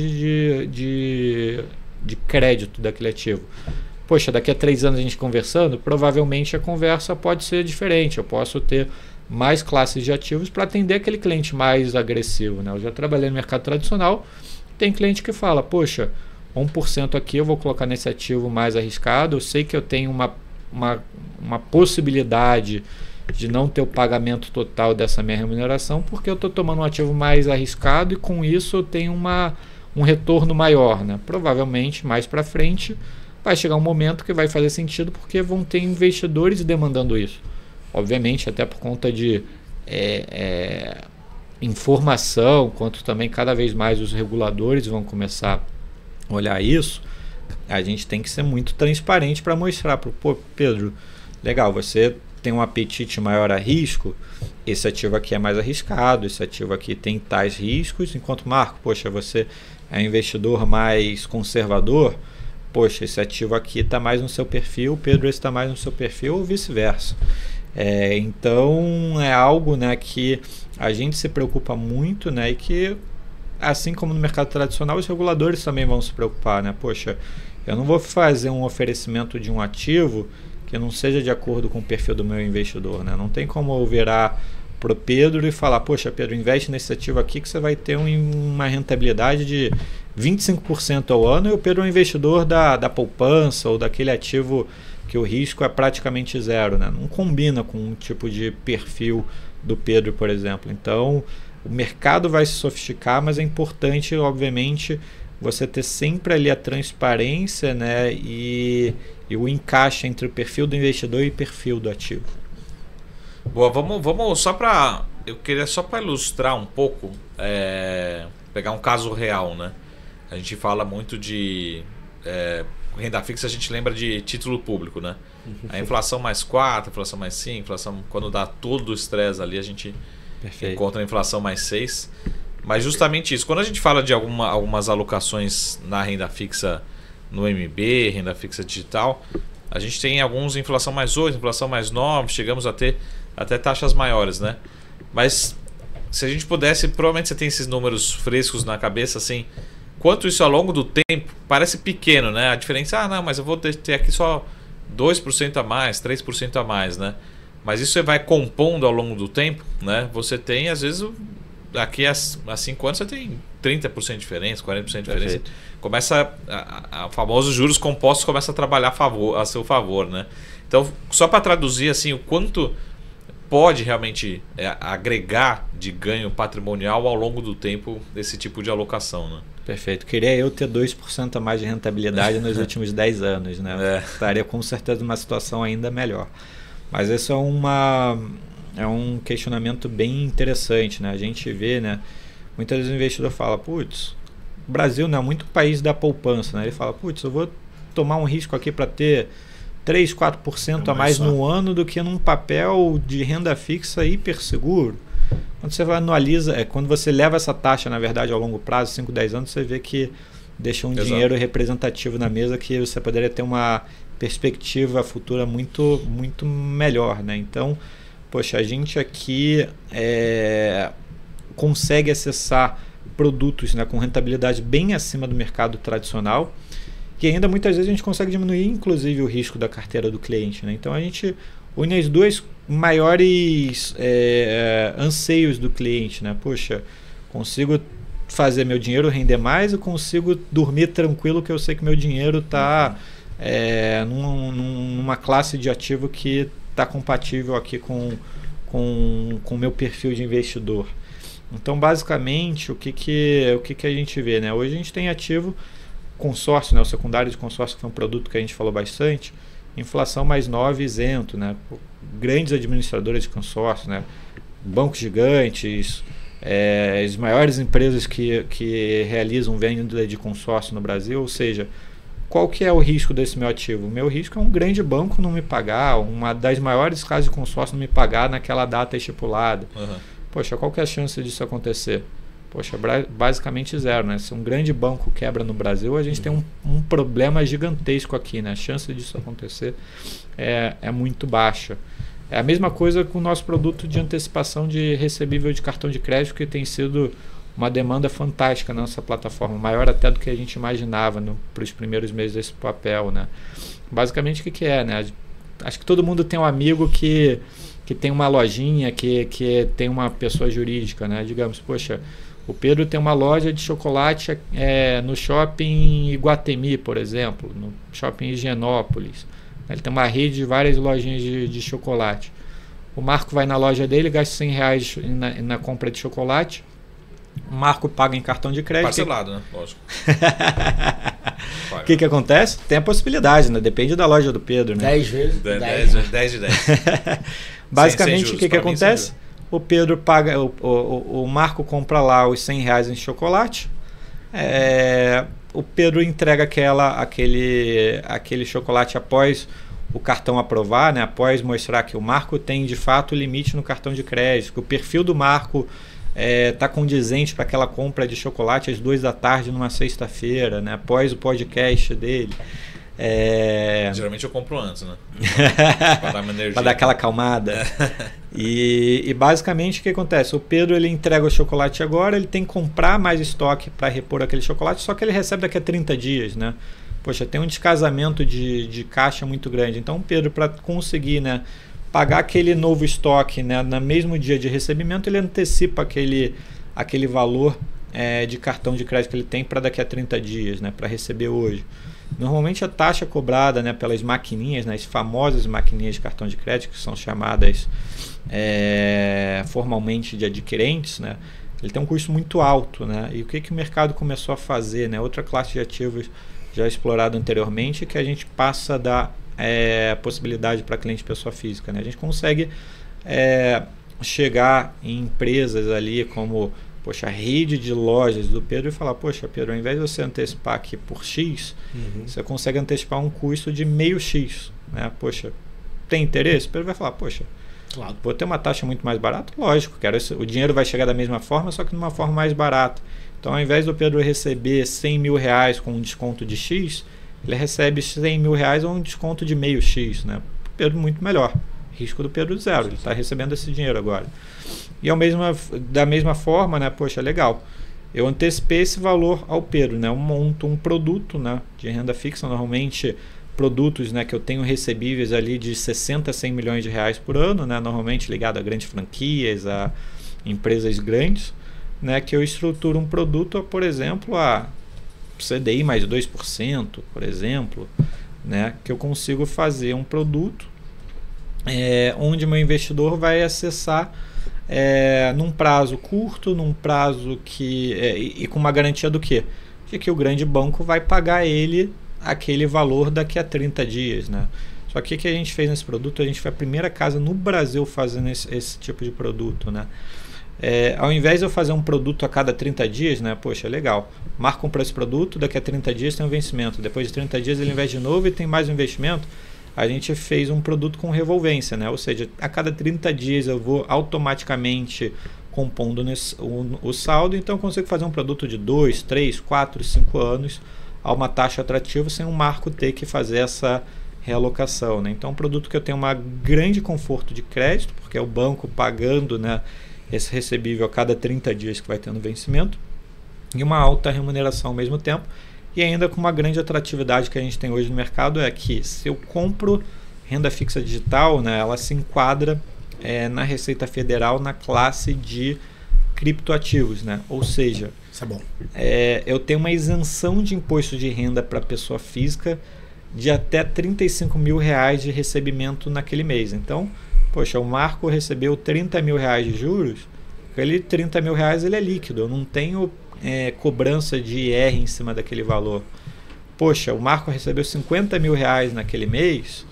Speaker 1: de crédito daquele ativo. Poxa, daqui a 3 anos a gente conversando, provavelmente a conversa pode ser diferente. Eu posso ter mais classes de ativos para atender aquele cliente mais agressivo, né? Eu já trabalhei no mercado tradicional, tem cliente que fala, poxa, 1% aqui eu vou colocar nesse ativo mais arriscado, eu sei que eu tenho uma possibilidade de não ter o pagamento total dessa minha remuneração, porque eu estou tomando um ativo mais arriscado e com isso eu tenho um retorno maior, né? Provavelmente mais para frente vai chegar um momento que vai fazer sentido, porque vão ter investidores demandando isso. Obviamente até por conta de informação, quanto também cada vez mais os reguladores vão começar a olhar isso. A gente tem que ser muito transparente para mostrar para o Pedro, legal, você tem um apetite maior a risco, esse ativo aqui é mais arriscado, esse ativo aqui tem tais riscos, enquanto Marco, poxa, você é um investidor mais conservador, poxa, esse ativo aqui está mais no seu perfil, Pedro, esse está mais no seu perfil, ou vice-versa. Então é algo, né, que a gente se preocupa muito, né, e que assim como no mercado tradicional, os reguladores também vão se preocupar, né? Poxa, eu não vou fazer um oferecimento de um ativo que não seja de acordo com o perfil do meu investidor, né? Não tem como eu virar pro Pedro e falar, poxa, Pedro, investe nesse ativo aqui que você vai ter uma rentabilidade de 25% ao ano, e o Pedro é um investidor da poupança ou daquele ativo que o risco é praticamente zero, né? Não combina com um tipo de perfil do Pedro, por exemplo. Então, o mercado vai se sofisticar, mas é importante, obviamente, você ter sempre ali a transparência, né? E o encaixe entre o perfil do investidor e o perfil do ativo.
Speaker 3: Boa, vamos só para... Eu queria só para ilustrar um pouco, pegar um caso real, né? A gente fala muito de... renda fixa, a gente lembra de título público, né? A inflação mais 4, inflação mais 5, inflação, quando dá todo o estresse ali, a gente encontra a inflação mais 6. Mas justamente isso, quando a gente fala de algumas alocações na renda fixa no MB, renda fixa digital, a gente tem alguns inflação mais 8, inflação mais 9, chegamos a ter até taxas maiores, né? Mas se a gente pudesse, provavelmente você tem esses números frescos na cabeça, assim, quanto isso ao longo do tempo parece pequeno, né? A diferença, não, mas eu vou ter aqui só 2% a mais, 3% a mais, né? Mas isso você vai compondo ao longo do tempo, né? Você tem, às vezes, daqui a 5 anos você tem 30% de diferença, 40% de diferença. Perfeito. Começa a famosos juros compostos começa a trabalhar a seu favor, né? Então, só para traduzir assim, o quanto pode realmente agregar de ganho patrimonial ao longo do tempo desse tipo de alocação, né? Perfeito.
Speaker 1: Queria eu ter 2% a mais de rentabilidade nos últimos 10 anos, né? Estaria com certeza numa situação ainda melhor. Mas isso é um questionamento bem interessante, né? A gente vê, né? Muitas vezes o investidor fala, putz, o Brasil não é muito país da poupança, né? Ele fala, putz, eu vou tomar um risco aqui para ter 3, 4% a mais no ano do que num papel de renda fixa hiper seguro. Quando você analisa, quando você leva essa taxa, na verdade, ao longo prazo, 5, 10 anos, você vê que deixa um dinheiro representativo na mesa que você poderia ter uma perspectiva futura muito, muito melhor, né? Então, poxa, a gente aqui consegue acessar produtos, né, com rentabilidade bem acima do mercado tradicional, que ainda muitas vezes a gente consegue diminuir, inclusive, o risco da carteira do cliente, né? Então, a gente une as duas maiores anseios do cliente, né? Poxa, consigo fazer meu dinheiro render mais, eu consigo dormir tranquilo que eu sei que meu dinheiro está numa classe de ativo que está compatível aqui com o meu perfil de investidor. Então, basicamente, o que a gente vê, né? Hoje a gente tem ativo consórcio, né? O secundário de consórcio, que foi um produto que a gente falou bastante, inflação mais 9 isento, né? Grandes administradoras de consórcio, né? Bancos gigantes, as maiores empresas que realizam venda de consórcio no Brasil. Ou seja, qual que é o risco desse meu ativo? O meu risco é um grande banco não me pagar, uma das maiores casas de consórcio não me pagar naquela data estipulada. Poxa, qual que é a chance disso acontecer? Poxa, basicamente zero, né? Se um grande banco quebra no Brasil, a gente tem um problema gigantesco aqui, né? A chance disso acontecer é muito baixa. É a mesma coisa com o nosso produto de antecipação de recebível de cartão de crédito, que tem sido uma demanda fantástica na nossa plataforma, maior até do que a gente imaginava para os primeiros meses desse papel, né? Basicamente, o que é, né? Acho que todo mundo tem um amigo que tem uma lojinha, que tem uma pessoa jurídica, né? Digamos, poxa, o Pedro tem uma loja de chocolate no shopping Iguatemi, por exemplo, no shopping Higienópolis. Ele tem uma rede de várias lojinhas de chocolate. O Marco vai na loja dele, gasta R$100 na compra de chocolate. O Marco paga em cartão de crédito.
Speaker 3: Parcelado, né? Lógico.
Speaker 1: O que acontece? Tem a possibilidade, né? Depende da loja do Pedro, né?
Speaker 2: 10 vezes.
Speaker 3: 10 de 10.
Speaker 1: Basicamente, o que acontece? O Pedro paga, o Marco compra lá os R$100 em chocolate. O Pedro entrega aquele chocolate após o cartão aprovar, né? Após mostrar que o Marco tem de fato limite no cartão de crédito, que o perfil do Marco está condizente para aquela compra de chocolate às 2 da tarde numa sexta-feira, né? Após o podcast dele.
Speaker 3: Geralmente eu compro antes, né? Para dar uma energia.
Speaker 1: Para dar aquela acalmada. E basicamente o que acontece? O Pedro ele entrega o chocolate agora, ele tem que comprar mais estoque para repor aquele chocolate, só que ele recebe daqui a 30 dias, né? Poxa, tem um descasamento de caixa muito grande. Então o Pedro, para conseguir, né, pagar aquele novo estoque, né, no mesmo dia de recebimento, ele antecipa aquele valor de cartão de crédito que ele tem para daqui a 30 dias, né, para receber hoje. Normalmente a taxa cobrada, né, pelas maquininhas, né, as famosas maquininhas de cartão de crédito, que são chamadas formalmente de adquirentes, né, ele tem um custo muito alto, né, e o que o mercado começou a fazer, né, outra classe de ativos já explorado anteriormente, que a gente passa a dar possibilidade para cliente pessoa física, né, a gente consegue chegar em empresas ali como, poxa, a rede de lojas do Pedro e falar, poxa, Pedro, ao invés de você antecipar aqui por X, você consegue antecipar um custo de meio X, né? Poxa, tem interesse? O Pedro vai falar, poxa, claro, vou ter uma taxa muito mais barata? Lógico, o dinheiro vai chegar da mesma forma, só que de uma forma mais barata. Então, ao invés do Pedro receber 100 mil reais com um desconto de X, ele recebe 100 mil reais ou um desconto de meio X, né? O Pedro muito melhor. Risco do Pedro zero, ele está recebendo esse dinheiro agora. E da mesma forma, né, poxa, legal, eu antecipei esse valor ao Pedro, né, eu monto um produto, né, de renda fixa, normalmente produtos, né, que eu tenho recebíveis ali de 60 a 100 milhões de reais por ano, né, normalmente ligado a grandes franquias, a empresas grandes, né, que eu estruturo um produto, por exemplo, a CDI mais 2%, por exemplo, né, que eu consigo fazer um produto onde meu investidor vai acessar num prazo curto, num prazo e com uma garantia do quê? De que o grande banco vai pagar ele aquele valor daqui a 30 dias, né? Só que o que a gente fez nesse produto? A gente foi a primeira casa no Brasil fazendo esse tipo de produto, né? Ao invés de eu fazer um produto a cada 30 dias, né? Poxa, legal, marco um preço produto, daqui a 30 dias tem um vencimento, depois de 30 dias ele investe de novo e tem mais um investimento. A gente fez um produto com revolvência, né? Ou seja, a cada 30 dias eu vou automaticamente compondo o saldo, então eu consigo fazer um produto de 2, 3, 4, 5 anos a uma taxa atrativa sem um marco ter que fazer essa realocação, né? Então é um produto que eu tenho um grande conforto de crédito, porque é o banco pagando, né, esse recebível a cada 30 dias que vai tendo vencimento, e uma alta remuneração ao mesmo tempo. E ainda com uma grande atratividade que a gente tem hoje no mercado é que se eu compro renda fixa digital, né, ela se enquadra na Receita Federal na classe de criptoativos, né? Ou seja,
Speaker 2: isso é bom.
Speaker 1: Eu tenho uma isenção de imposto de renda para pessoa física de até 35 mil reais de recebimento naquele mês. Então, poxa, o Marco recebeu 30 mil reais de juros, aquele 30 mil reais ele é líquido, eu não tenho cobrança de IR em cima daquele valor. Poxa, o Marco recebeu 50 mil reais naquele mês,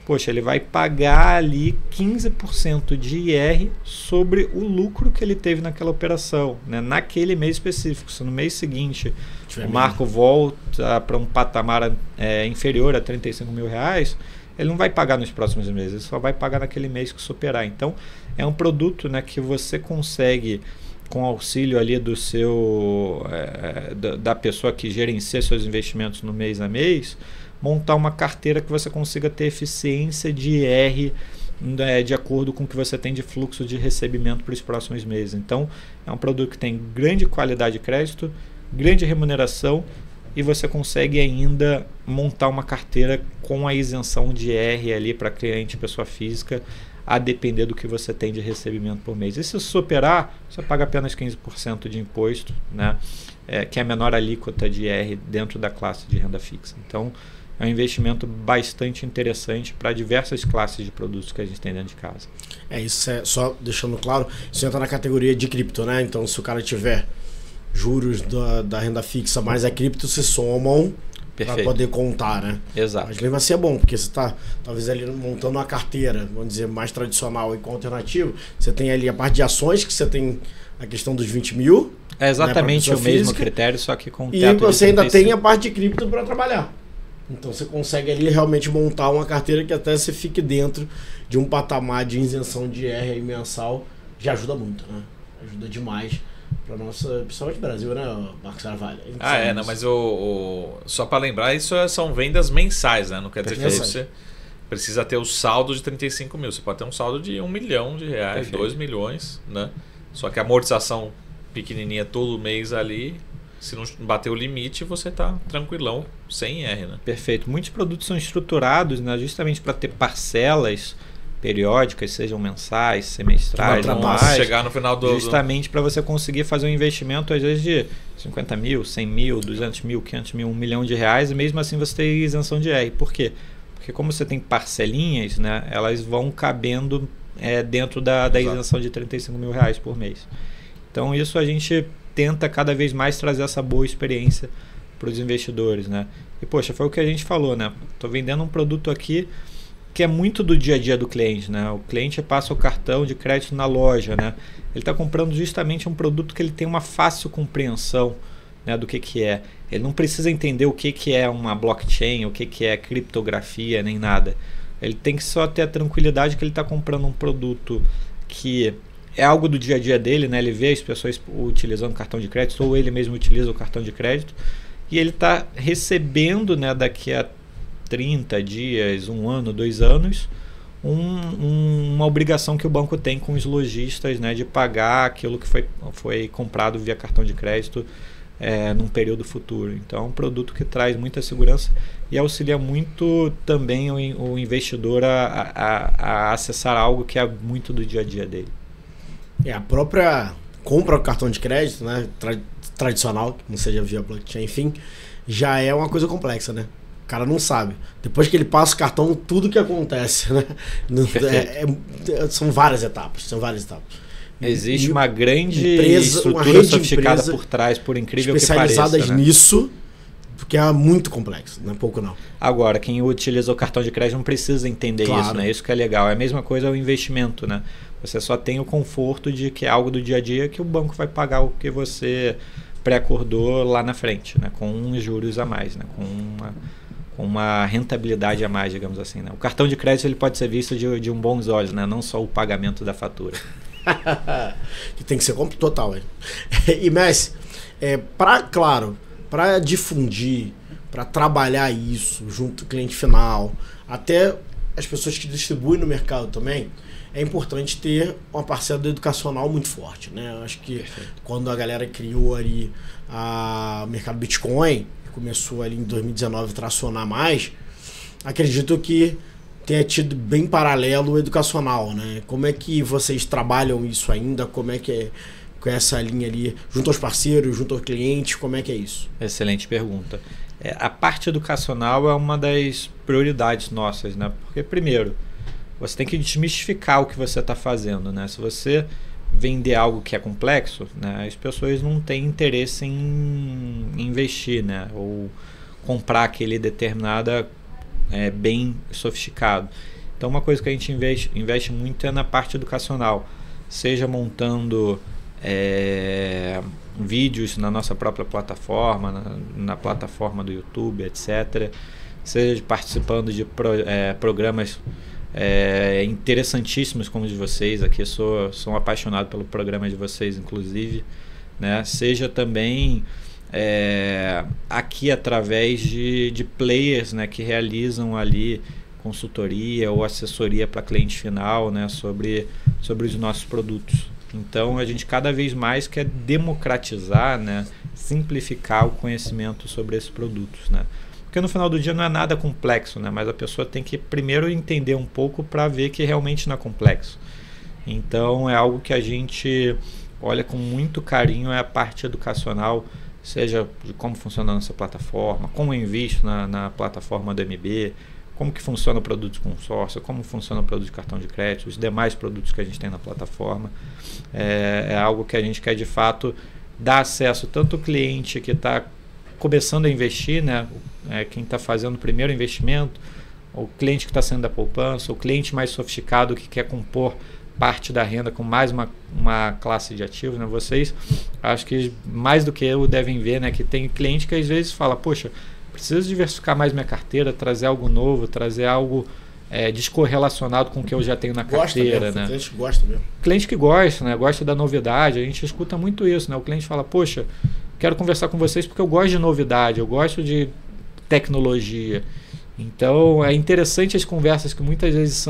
Speaker 1: poxa, ele vai pagar ali 15% de IR sobre o lucro que ele teve naquela operação, né? Naquele mês específico. Se no mês seguinte o Marco volta para um patamar inferior a 35 mil reais, ele não vai pagar nos próximos meses, ele só vai pagar naquele mês que superar. Então, é um produto, né, que você consegue, com auxílio ali do da pessoa que gerencia seus investimentos no mês a mês, montar uma carteira que você consiga ter eficiência de IR de acordo com o que você tem de fluxo de recebimento para os próximos meses. Então, é um produto que tem grande qualidade de crédito, grande remuneração, e você consegue ainda montar uma carteira com a isenção de IR ali para cliente pessoa física, a depender do que você tem de recebimento por mês. E se superar, você paga apenas 15% de imposto, né? Que é a menor alíquota de IR dentro da classe de renda fixa. Então, é um investimento bastante interessante para diversas classes de produtos que a gente tem dentro de casa.
Speaker 2: Isso é só deixando claro, isso entra na categoria de cripto, né? Então, se o cara tiver juros da renda fixa mais a cripto, se somam para poder contar, né?
Speaker 1: Exato.
Speaker 2: Mas mesmo assim é bom, porque você está talvez ali montando uma carteira, vamos dizer, mais tradicional e com alternativo. Você tem ali a parte de ações, que você tem a questão dos 20 mil.
Speaker 1: É exatamente, né, o mesmo critério, só que com
Speaker 2: teto. E você ainda tem a parte de cripto para trabalhar. Então você consegue ali realmente montar uma carteira que até você fique dentro de um patamar de isenção de IR aí mensal, já ajuda muito, né? Ajuda demais para nossa, principalmente Brasil, né, Marcos Carvalho?
Speaker 3: Não, mas só para lembrar, isso são vendas mensais, né? Não quer dizer que você precisa ter o saldo de 35 mil. Você pode ter um saldo de 1 milhão de reais, 2 milhões, né? Só que a amortização pequenininha todo mês ali, se não bater o limite, você está tranquilão, sem IR, né?
Speaker 1: Perfeito. Muitos produtos são estruturados, né, justamente para ter parcelas periódicas, sejam mensais, semestrais,
Speaker 3: chegar no final
Speaker 1: justamente para você conseguir fazer um investimento às vezes de 50 mil, 100 mil, 200 mil, 500 mil, 1 milhão de reais, e mesmo assim você tem isenção de IR. Por quê? Porque como você tem parcelinhas, né, elas vão cabendo dentro da isenção de 35 mil reais por mês. Então isso a gente tenta cada vez mais trazer essa boa experiência para os investidores, né? E poxa, foi o que a gente falou, né? Estou vendendo um produto aqui que é muito do dia a dia do cliente, né? O cliente passa o cartão de crédito na loja, né? Ele está comprando justamente um produto que ele tem uma fácil compreensão, né, do que é. Ele não precisa entender o que é uma blockchain, o que é criptografia, nem nada. Ele tem que só ter a tranquilidade que ele está comprando um produto que é algo do dia a dia dele, né? Ele vê as pessoas utilizando cartão de crédito, ou ele mesmo utiliza o cartão de crédito, e ele está recebendo, né, daqui a 30 dias, 1 ano, 2 anos, uma obrigação que o banco tem com os lojistas, né, de pagar aquilo que foi comprado via cartão de crédito num período futuro. Então é um produto que traz muita segurança e auxilia muito também o investidor a acessar algo que é muito do dia a dia dele.
Speaker 2: A própria compra com cartão de crédito, né, tradicional, que não seja via blockchain, enfim, já é uma coisa complexa, né? O cara não sabe. Depois que ele passa o cartão, tudo que acontece, né? São várias etapas,
Speaker 1: Existe uma grande estrutura sofisticada por trás, por incrível que pareça.
Speaker 2: Especializadas nisso, porque é muito complexo, não é pouco não.
Speaker 1: Agora, quem utiliza o cartão de crédito não precisa entender isso, né? Isso que é legal. É a mesma coisa o investimento, né? Você só tem o conforto de que é algo do dia a dia que o banco vai pagar o que você pré-acordou lá na frente, né? Com uns juros a mais, né? Com uma rentabilidade a mais, digamos assim, né? O cartão de crédito ele pode ser visto de um bons olhos, né? Não só o pagamento da fatura.
Speaker 2: Que tem que ser total, hein? E Messi, para difundir, para trabalhar isso junto ao cliente final, até as pessoas que distribuem no mercado também, é importante ter uma parcela educacional muito forte, né? Eu acho que quando a galera criou ali o mercado Bitcoin, começou ali em 2019 a tracionar mais, acredito que tenha tido bem paralelo o educacional, né? Como é que vocês trabalham isso ainda? Como é que é com essa linha ali, junto aos parceiros, junto ao cliente, como é que é isso?
Speaker 1: Excelente pergunta. A parte educacional é uma das prioridades nossas, né? Porque, primeiro, você tem que desmistificar o que você está fazendo, né? Se você vender algo que é complexo, né, as pessoas não têm interesse em investir, né? Ou comprar aquele determinado bem sofisticado. Então, uma coisa que a gente investe muito é na parte educacional, seja montando vídeos na nossa própria plataforma, na plataforma do YouTube, etc. Seja participando de programas interessantíssimos como os de vocês. Aqui sou um apaixonado pelo programa de vocês, inclusive, né? Seja também aqui através de players, né, que realizam ali consultoria ou assessoria para cliente final, né, sobre os nossos produtos. Então a gente cada vez mais quer democratizar, né, simplificar o conhecimento sobre esses produtos, né? Porque no final do dia não é nada complexo, né? Mas a pessoa tem que primeiro entender um pouco para ver que realmente não é complexo. Então é algo que a gente olha com muito carinho, é a parte educacional, seja de como funciona a nossa plataforma, como eu invisto na plataforma do MB, como que funciona o produto de consórcio, como funciona o produto de cartão de crédito, os demais produtos que a gente tem na plataforma. É algo que a gente quer de fato dar acesso tanto ao cliente que está começando a investir, né? Quem está fazendo o primeiro investimento, o cliente que está saindo da poupança, o cliente mais sofisticado que quer compor parte da renda com mais uma classe de ativos, né? Vocês, acho que mais do que eu, devem ver, né, que tem cliente que às vezes fala, poxa, preciso diversificar mais minha carteira, trazer algo novo, trazer algo descorrelacionado com o que eu já tenho na carteira, né?
Speaker 2: Cliente que gosta mesmo.
Speaker 1: Cliente que gosta, né? Gosta da novidade. A gente escuta muito isso, né? O cliente fala, poxa, quero conversar com vocês porque eu gosto de novidade, eu gosto de tecnologia. Então é interessante as conversas que muitas vezes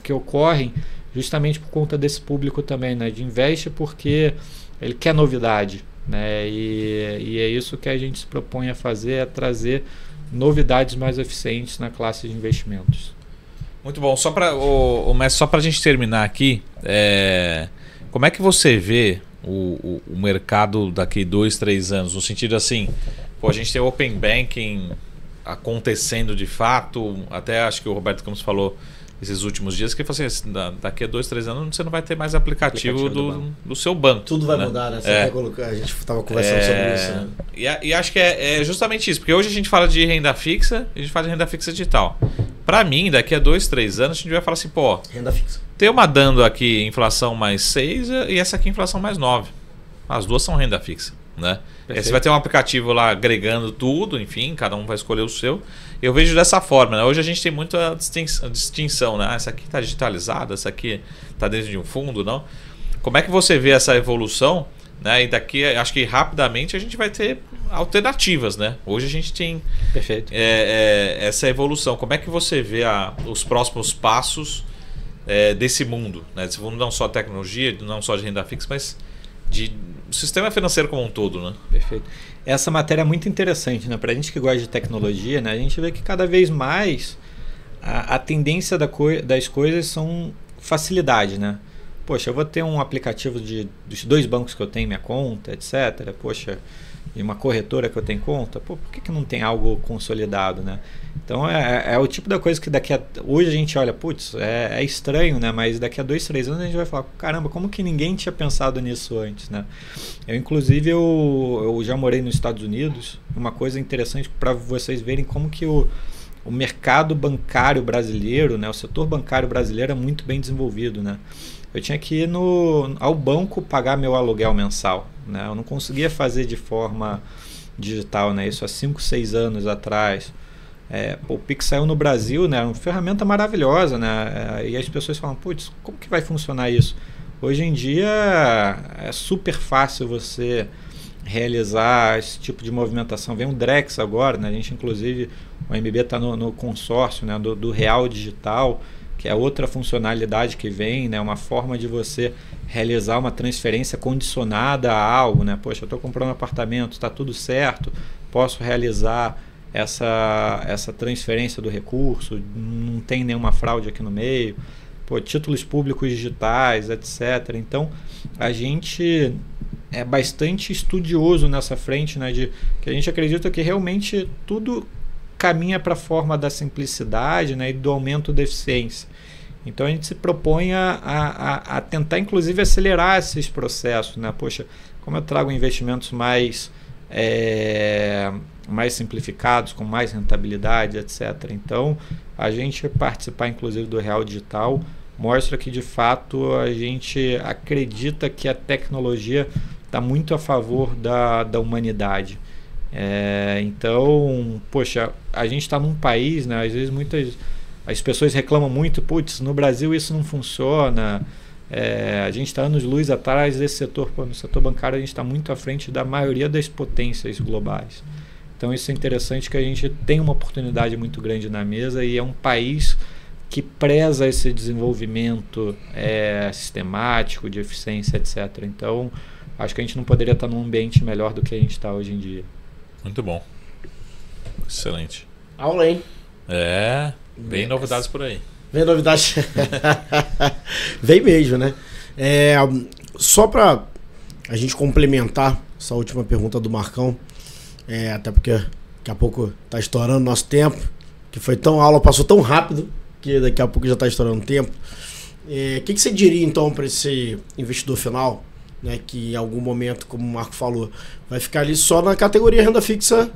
Speaker 1: que ocorrem justamente por conta desse público também, né? De investe porque ele quer novidade, né? E é isso que a gente se propõe a fazer, é trazer novidades mais eficientes na classe de investimentos.
Speaker 3: Muito bom. Só para Mestre, só para a gente terminar aqui, como é que você vê o mercado daqui 2, 3 anos? No sentido assim, a gente tem o Open Banking acontecendo de fato, até acho que o Roberto Campos falou esses últimos dias, que ele falou assim, daqui a 2, 3 anos você não vai ter mais aplicativo do seu banco.
Speaker 2: Tudo vai mudar, né? A gente estava conversando sobre isso, né?
Speaker 3: E acho que é justamente isso, porque hoje a gente fala de renda fixa, a gente fala de renda fixa digital. Para mim, daqui a 2, 3 anos, a gente vai falar assim,
Speaker 2: renda fixa.
Speaker 3: Tem uma dando aqui inflação mais 6 e essa aqui inflação mais 9. As duas são renda fixa, né? Aí você vai ter um aplicativo lá agregando tudo, enfim, cada um vai escolher o seu. Eu vejo dessa forma, né? Hoje a gente tem muita distinção, né? Essa aqui está digitalizada, essa aqui está dentro de um fundo, não? Como é que você vê essa evolução? Né? E daqui, acho que rapidamente a gente vai ter alternativas, né? Hoje a gente tem essa evolução. Como é que você vê os próximos passos desse mundo? Né? Desse mundo não só tecnologia, não só de renda fixa, mas de sistema financeiro como um todo, né?
Speaker 1: Perfeito. Essa matéria é muito interessante, né? Para a gente que gosta de tecnologia, né? A gente vê que cada vez mais a tendência das coisas são facilidade, né? Poxa, eu vou ter um aplicativo dos 2 bancos que eu tenho minha conta, etc. Poxa, e uma corretora que eu tenho conta, por que não tem algo consolidado, né? Então é o tipo da coisa que hoje a gente olha, putz, é estranho, né? Mas daqui a 2, 3 anos a gente vai falar, caramba, como que ninguém tinha pensado nisso antes, né? Inclusive, eu já morei nos Estados Unidos, uma coisa interessante para vocês verem como que o mercado bancário brasileiro, né? O setor bancário brasileiro é muito bem desenvolvido, né? Eu tinha que ir ao banco pagar meu aluguel mensal, né? Eu não conseguia fazer de forma digital, né? Isso há 5, 6 anos atrás. O Pix saiu no Brasil, né? Uma ferramenta maravilhosa, né? E as pessoas falam, putz, como que vai funcionar isso? Hoje em dia é super fácil você realizar esse tipo de movimentação. Vem o Drex agora, né? A gente, inclusive, o MB está no consórcio, né? do Real Digital, que é outra funcionalidade que vem, né? Uma forma de você realizar uma transferência condicionada a algo, né? Poxa, eu estou comprando um apartamento, está tudo certo, posso realizar essa transferência do recurso, não tem nenhuma fraude aqui no meio, títulos públicos digitais, etc. Então, a gente é bastante estudioso nessa frente, né? Que a gente acredita que realmente tudo caminha para a forma da simplicidade, né, e do aumento da eficiência. Então a gente se propõe a tentar, inclusive, acelerar esses processos, né? Poxa, como eu trago investimentos mais simplificados, com mais rentabilidade, etc. Então, a gente participar, inclusive, do Real Digital mostra que, de fato, a gente acredita que a tecnologia está muito a favor da humanidade. Então, poxa, a gente está num país, né? Às vezes as pessoas reclamam muito, putz, no Brasil isso não funciona, a gente está anos-luz atrás desse setor, no setor bancário a gente está muito à frente da maioria das potências globais. Então isso é interessante, que a gente tem uma oportunidade muito grande na mesa e é um país que preza esse desenvolvimento sistemático, de eficiência, etc. Então, acho que a gente não poderia estar num ambiente melhor do que a gente está hoje em dia.
Speaker 3: Muito bom. Excelente.
Speaker 2: Aula, hein?
Speaker 3: Vem novidades por aí.
Speaker 2: Vem novidades. Vem mesmo, né? Só para a gente complementar essa última pergunta do Marcão, até porque daqui a pouco tá estourando nosso tempo, que foi a aula passou tão rápido que daqui a pouco já tá estourando o tempo. O que você diria então para esse investidor final, né, que em algum momento, como o Marco falou, vai ficar ali só na categoria renda fixa?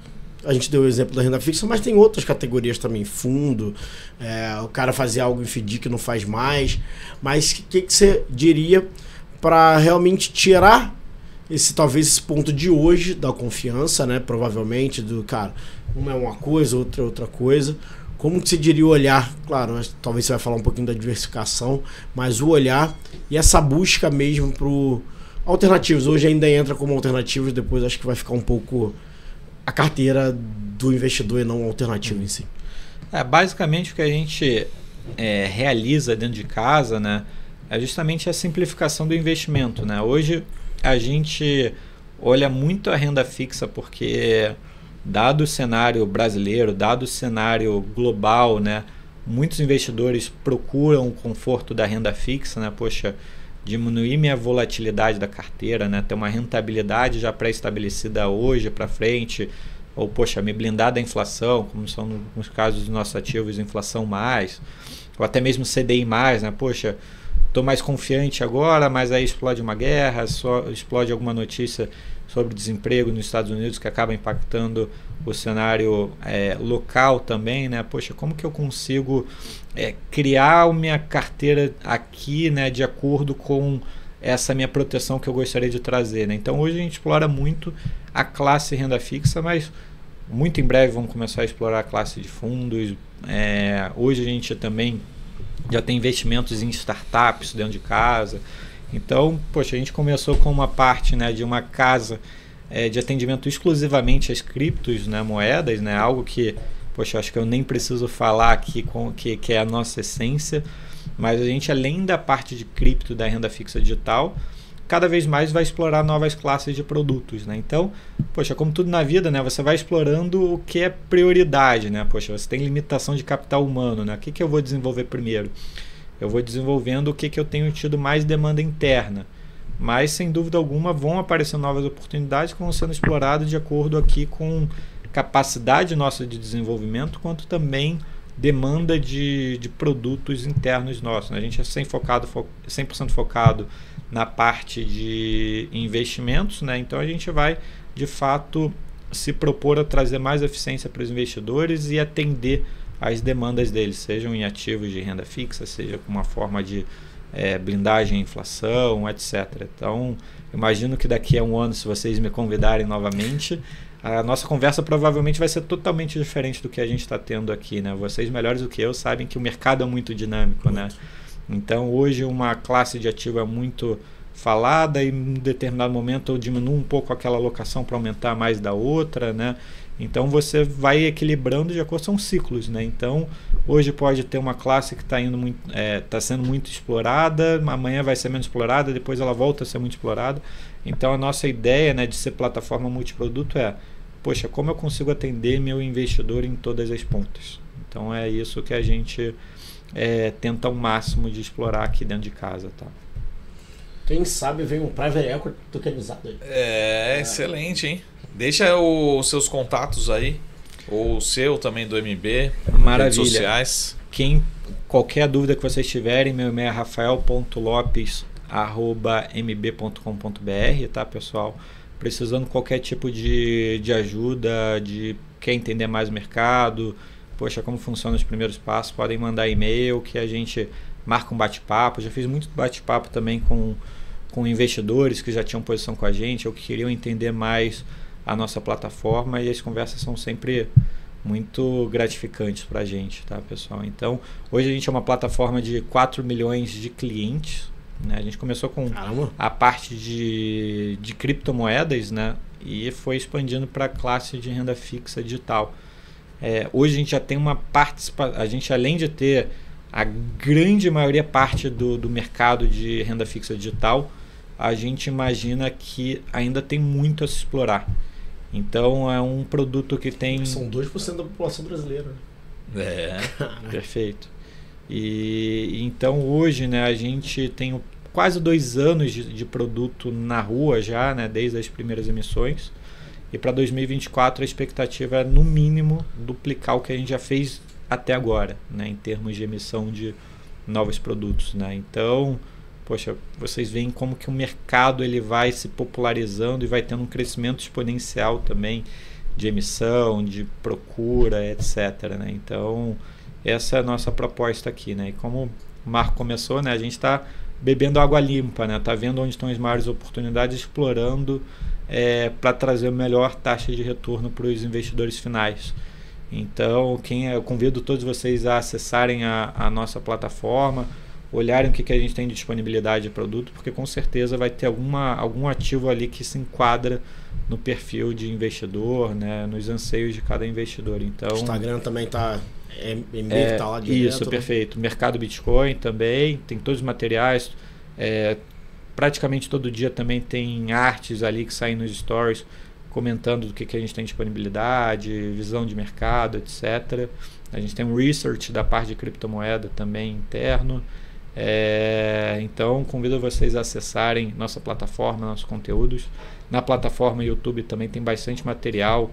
Speaker 2: A gente deu o exemplo da renda fixa, mas tem outras categorias também, fundo, o cara fazer algo em FDIC que não faz mais. Mas o que você diria para realmente tirar talvez esse ponto de hoje da confiança, né? Provavelmente, do cara, uma é uma coisa, outra é outra coisa. Como que você diria o olhar? Claro, talvez você vai falar um pouquinho da diversificação, mas o olhar e essa busca mesmo para alternativas. Hoje ainda entra como alternativas, depois acho que vai ficar um pouco a carteira do investidor e não alternativa em si.
Speaker 1: Basicamente o que a gente realiza dentro de casa, né, é justamente a simplificação do investimento, né? Hoje a gente olha muito a renda fixa porque, dado o cenário brasileiro, dado o cenário global, né, muitos investidores procuram o conforto da renda fixa, né? Poxa, diminuir minha volatilidade da carteira, né? Ter uma rentabilidade já pré-estabelecida hoje para frente, ou poxa, me blindar da inflação, como são nos casos dos nossos ativos, inflação mais, ou até mesmo CDI mais, né? Poxa, estou mais confiante agora, mas aí explode uma guerra, explode alguma notícia sobre desemprego nos Estados Unidos que acaba impactando o cenário local também, né? Poxa, como que eu consigo criar a minha carteira aqui, né, de acordo com essa minha proteção que eu gostaria de trazer, né? Então hoje a gente explora muito a classe renda fixa, mas muito em breve vamos começar a explorar a classe de fundos. Hoje a gente também já tem investimentos em startups dentro de casa. Então, poxa, a gente começou com uma parte, né, de uma casa de atendimento exclusivamente às criptos, né, moedas, né, algo que, poxa, acho que eu nem preciso falar aqui que é a nossa essência, mas a gente, além da parte de cripto da renda fixa digital, cada vez mais vai explorar novas classes de produtos, né? Então, poxa, como tudo na vida, né, você vai explorando o que é prioridade, né? Poxa, você tem limitação de capital humano, né? O que eu vou desenvolver primeiro? Eu vou desenvolvendo o que eu tenho tido mais demanda interna. Mas, sem dúvida alguma, vão aparecer novas oportunidades que vão sendo exploradas de acordo aqui com capacidade nossa de desenvolvimento, quanto também demanda de produtos internos nossos, né? A gente é 100% focado na parte de investimentos, né? Então a gente vai, de fato, se propor a trazer mais eficiência para os investidores e atender as demandas deles, sejam em ativos de renda fixa, seja com uma forma de blindagem à inflação, etc. Então, imagino que daqui a um ano, se vocês me convidarem novamente, a nossa conversa provavelmente vai ser totalmente diferente do que a gente está tendo aqui, né? Vocês, melhores do que eu, sabem que o mercado é muito dinâmico, né? Então, hoje uma classe de ativo é muito falada e em um determinado momento eu diminuo um pouco aquela alocação para aumentar mais da outra, né? Então, você vai equilibrando de acordo, são ciclos, né? Então, hoje pode ter uma classe que está sendo muito explorada, amanhã vai ser menos explorada, depois ela volta a ser muito explorada. Então, a nossa ideia, né, de ser plataforma multiproduto poxa, como eu consigo atender meu investidor em todas as pontas? Então, é isso que a gente tenta ao máximo de explorar aqui dentro de casa, tá?
Speaker 2: Quem sabe vem um private equity tokenizado aí.
Speaker 3: Excelente, hein? Deixa os seus contatos aí, ou o seu também do MB,
Speaker 1: Maravilha.
Speaker 3: Redes sociais.
Speaker 1: Qualquer dúvida que vocês tiverem, meu e-mail é rafael.lopes@mb.com.br, tá, pessoal? Precisando de qualquer tipo de ajuda, quer entender mais o mercado, poxa, como funcionam os primeiros passos, podem mandar e-mail que a gente marca um bate-papo. Já fiz muito bate-papo também com investidores que já tinham posição com a gente ou que queriam entender mais a nossa plataforma, e as conversas são sempre muito gratificantes para a gente, tá, pessoal? Então, hoje a gente é uma plataforma de 4 milhões de clientes, né? A gente começou com a parte de criptomoedas, né? E foi expandindo para a classe de renda fixa digital. Hoje a gente já tem uma participação, a gente, além de ter a grande maioria parte do mercado de renda fixa digital, a gente imagina que ainda tem muito a se explorar. Então é um produto que tem...
Speaker 2: São 2% da população brasileira.
Speaker 1: Perfeito. E então hoje, né, a gente tem quase 2 anos de produto na rua já, né, desde as primeiras emissões. E para 2024 a expectativa é, no mínimo, duplicar o que a gente já fez até agora, né, em termos de emissão de novos produtos, né? Então, poxa, vocês veem como que o mercado ele vai se popularizando e vai tendo um crescimento exponencial também de emissão, de procura, etc, né? Então, essa é a nossa proposta aqui, né? E como o Marco começou, né, a gente está bebendo água limpa, né? Tá vendo onde estão as maiores oportunidades, explorando para trazer a melhor taxa de retorno para os investidores finais. Então, eu convido todos vocês a acessarem a nossa plataforma, olharem o que a gente tem de disponibilidade de produto, porque com certeza vai ter algum ativo ali que se enquadra no perfil de investidor, né, nos anseios de cada investidor. Então, o
Speaker 2: Instagram também está tá lá direto.
Speaker 1: Isso, perfeito. Mercado Bitcoin também, tem todos os materiais. Praticamente todo dia também tem artes ali que saem nos stories comentando do que a gente tem disponibilidade, visão de mercado, etc. A gente tem um research da parte de criptomoeda também interno. Então, convido vocês a acessarem nossa plataforma, nossos conteúdos. Na plataforma YouTube também tem bastante material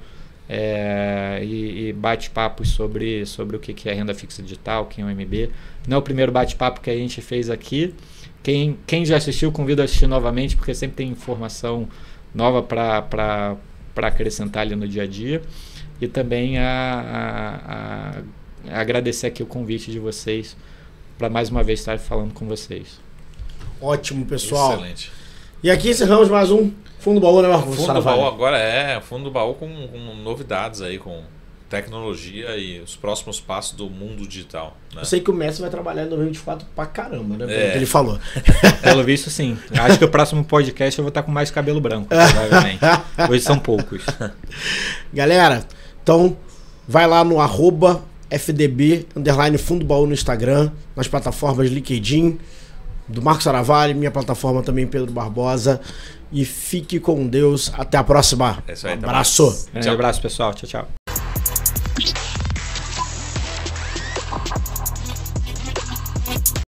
Speaker 1: e bate-papos sobre o que é renda fixa digital, quem é o MB. Não é o primeiro bate-papo que a gente fez aqui. Quem já assistiu, convido a assistir novamente, porque sempre tem informação nova para acrescentar ali no dia a dia. E também agradecer aqui o convite de vocês para mais uma vez estar falando com vocês.
Speaker 2: Ótimo, pessoal.
Speaker 3: Excelente.
Speaker 2: E aqui encerramos mais um Fundo do Baú, né, Marcos?
Speaker 3: Fundo do Baú agora Fundo do Baú com novidades aí, com tecnologia e os próximos passos do mundo digital. Né?
Speaker 2: Eu sei que o Messi vai trabalhar em 2024 pra caramba, né? Pelo que ele falou.
Speaker 1: Pelo visto, sim. Acho que o próximo podcast eu vou estar com mais cabelo branco, provavelmente. Hoje são poucos.
Speaker 2: Galera, então vai lá no @FDB_Fundo do Baú no Instagram, nas plataformas LinkedIn, do Marcos Saravalli, minha plataforma também, Pedro Barbosa. E fique com Deus. Até a próxima.
Speaker 3: É isso aí,
Speaker 2: abraço.
Speaker 1: Grande abraço, pessoal. Tchau, tchau.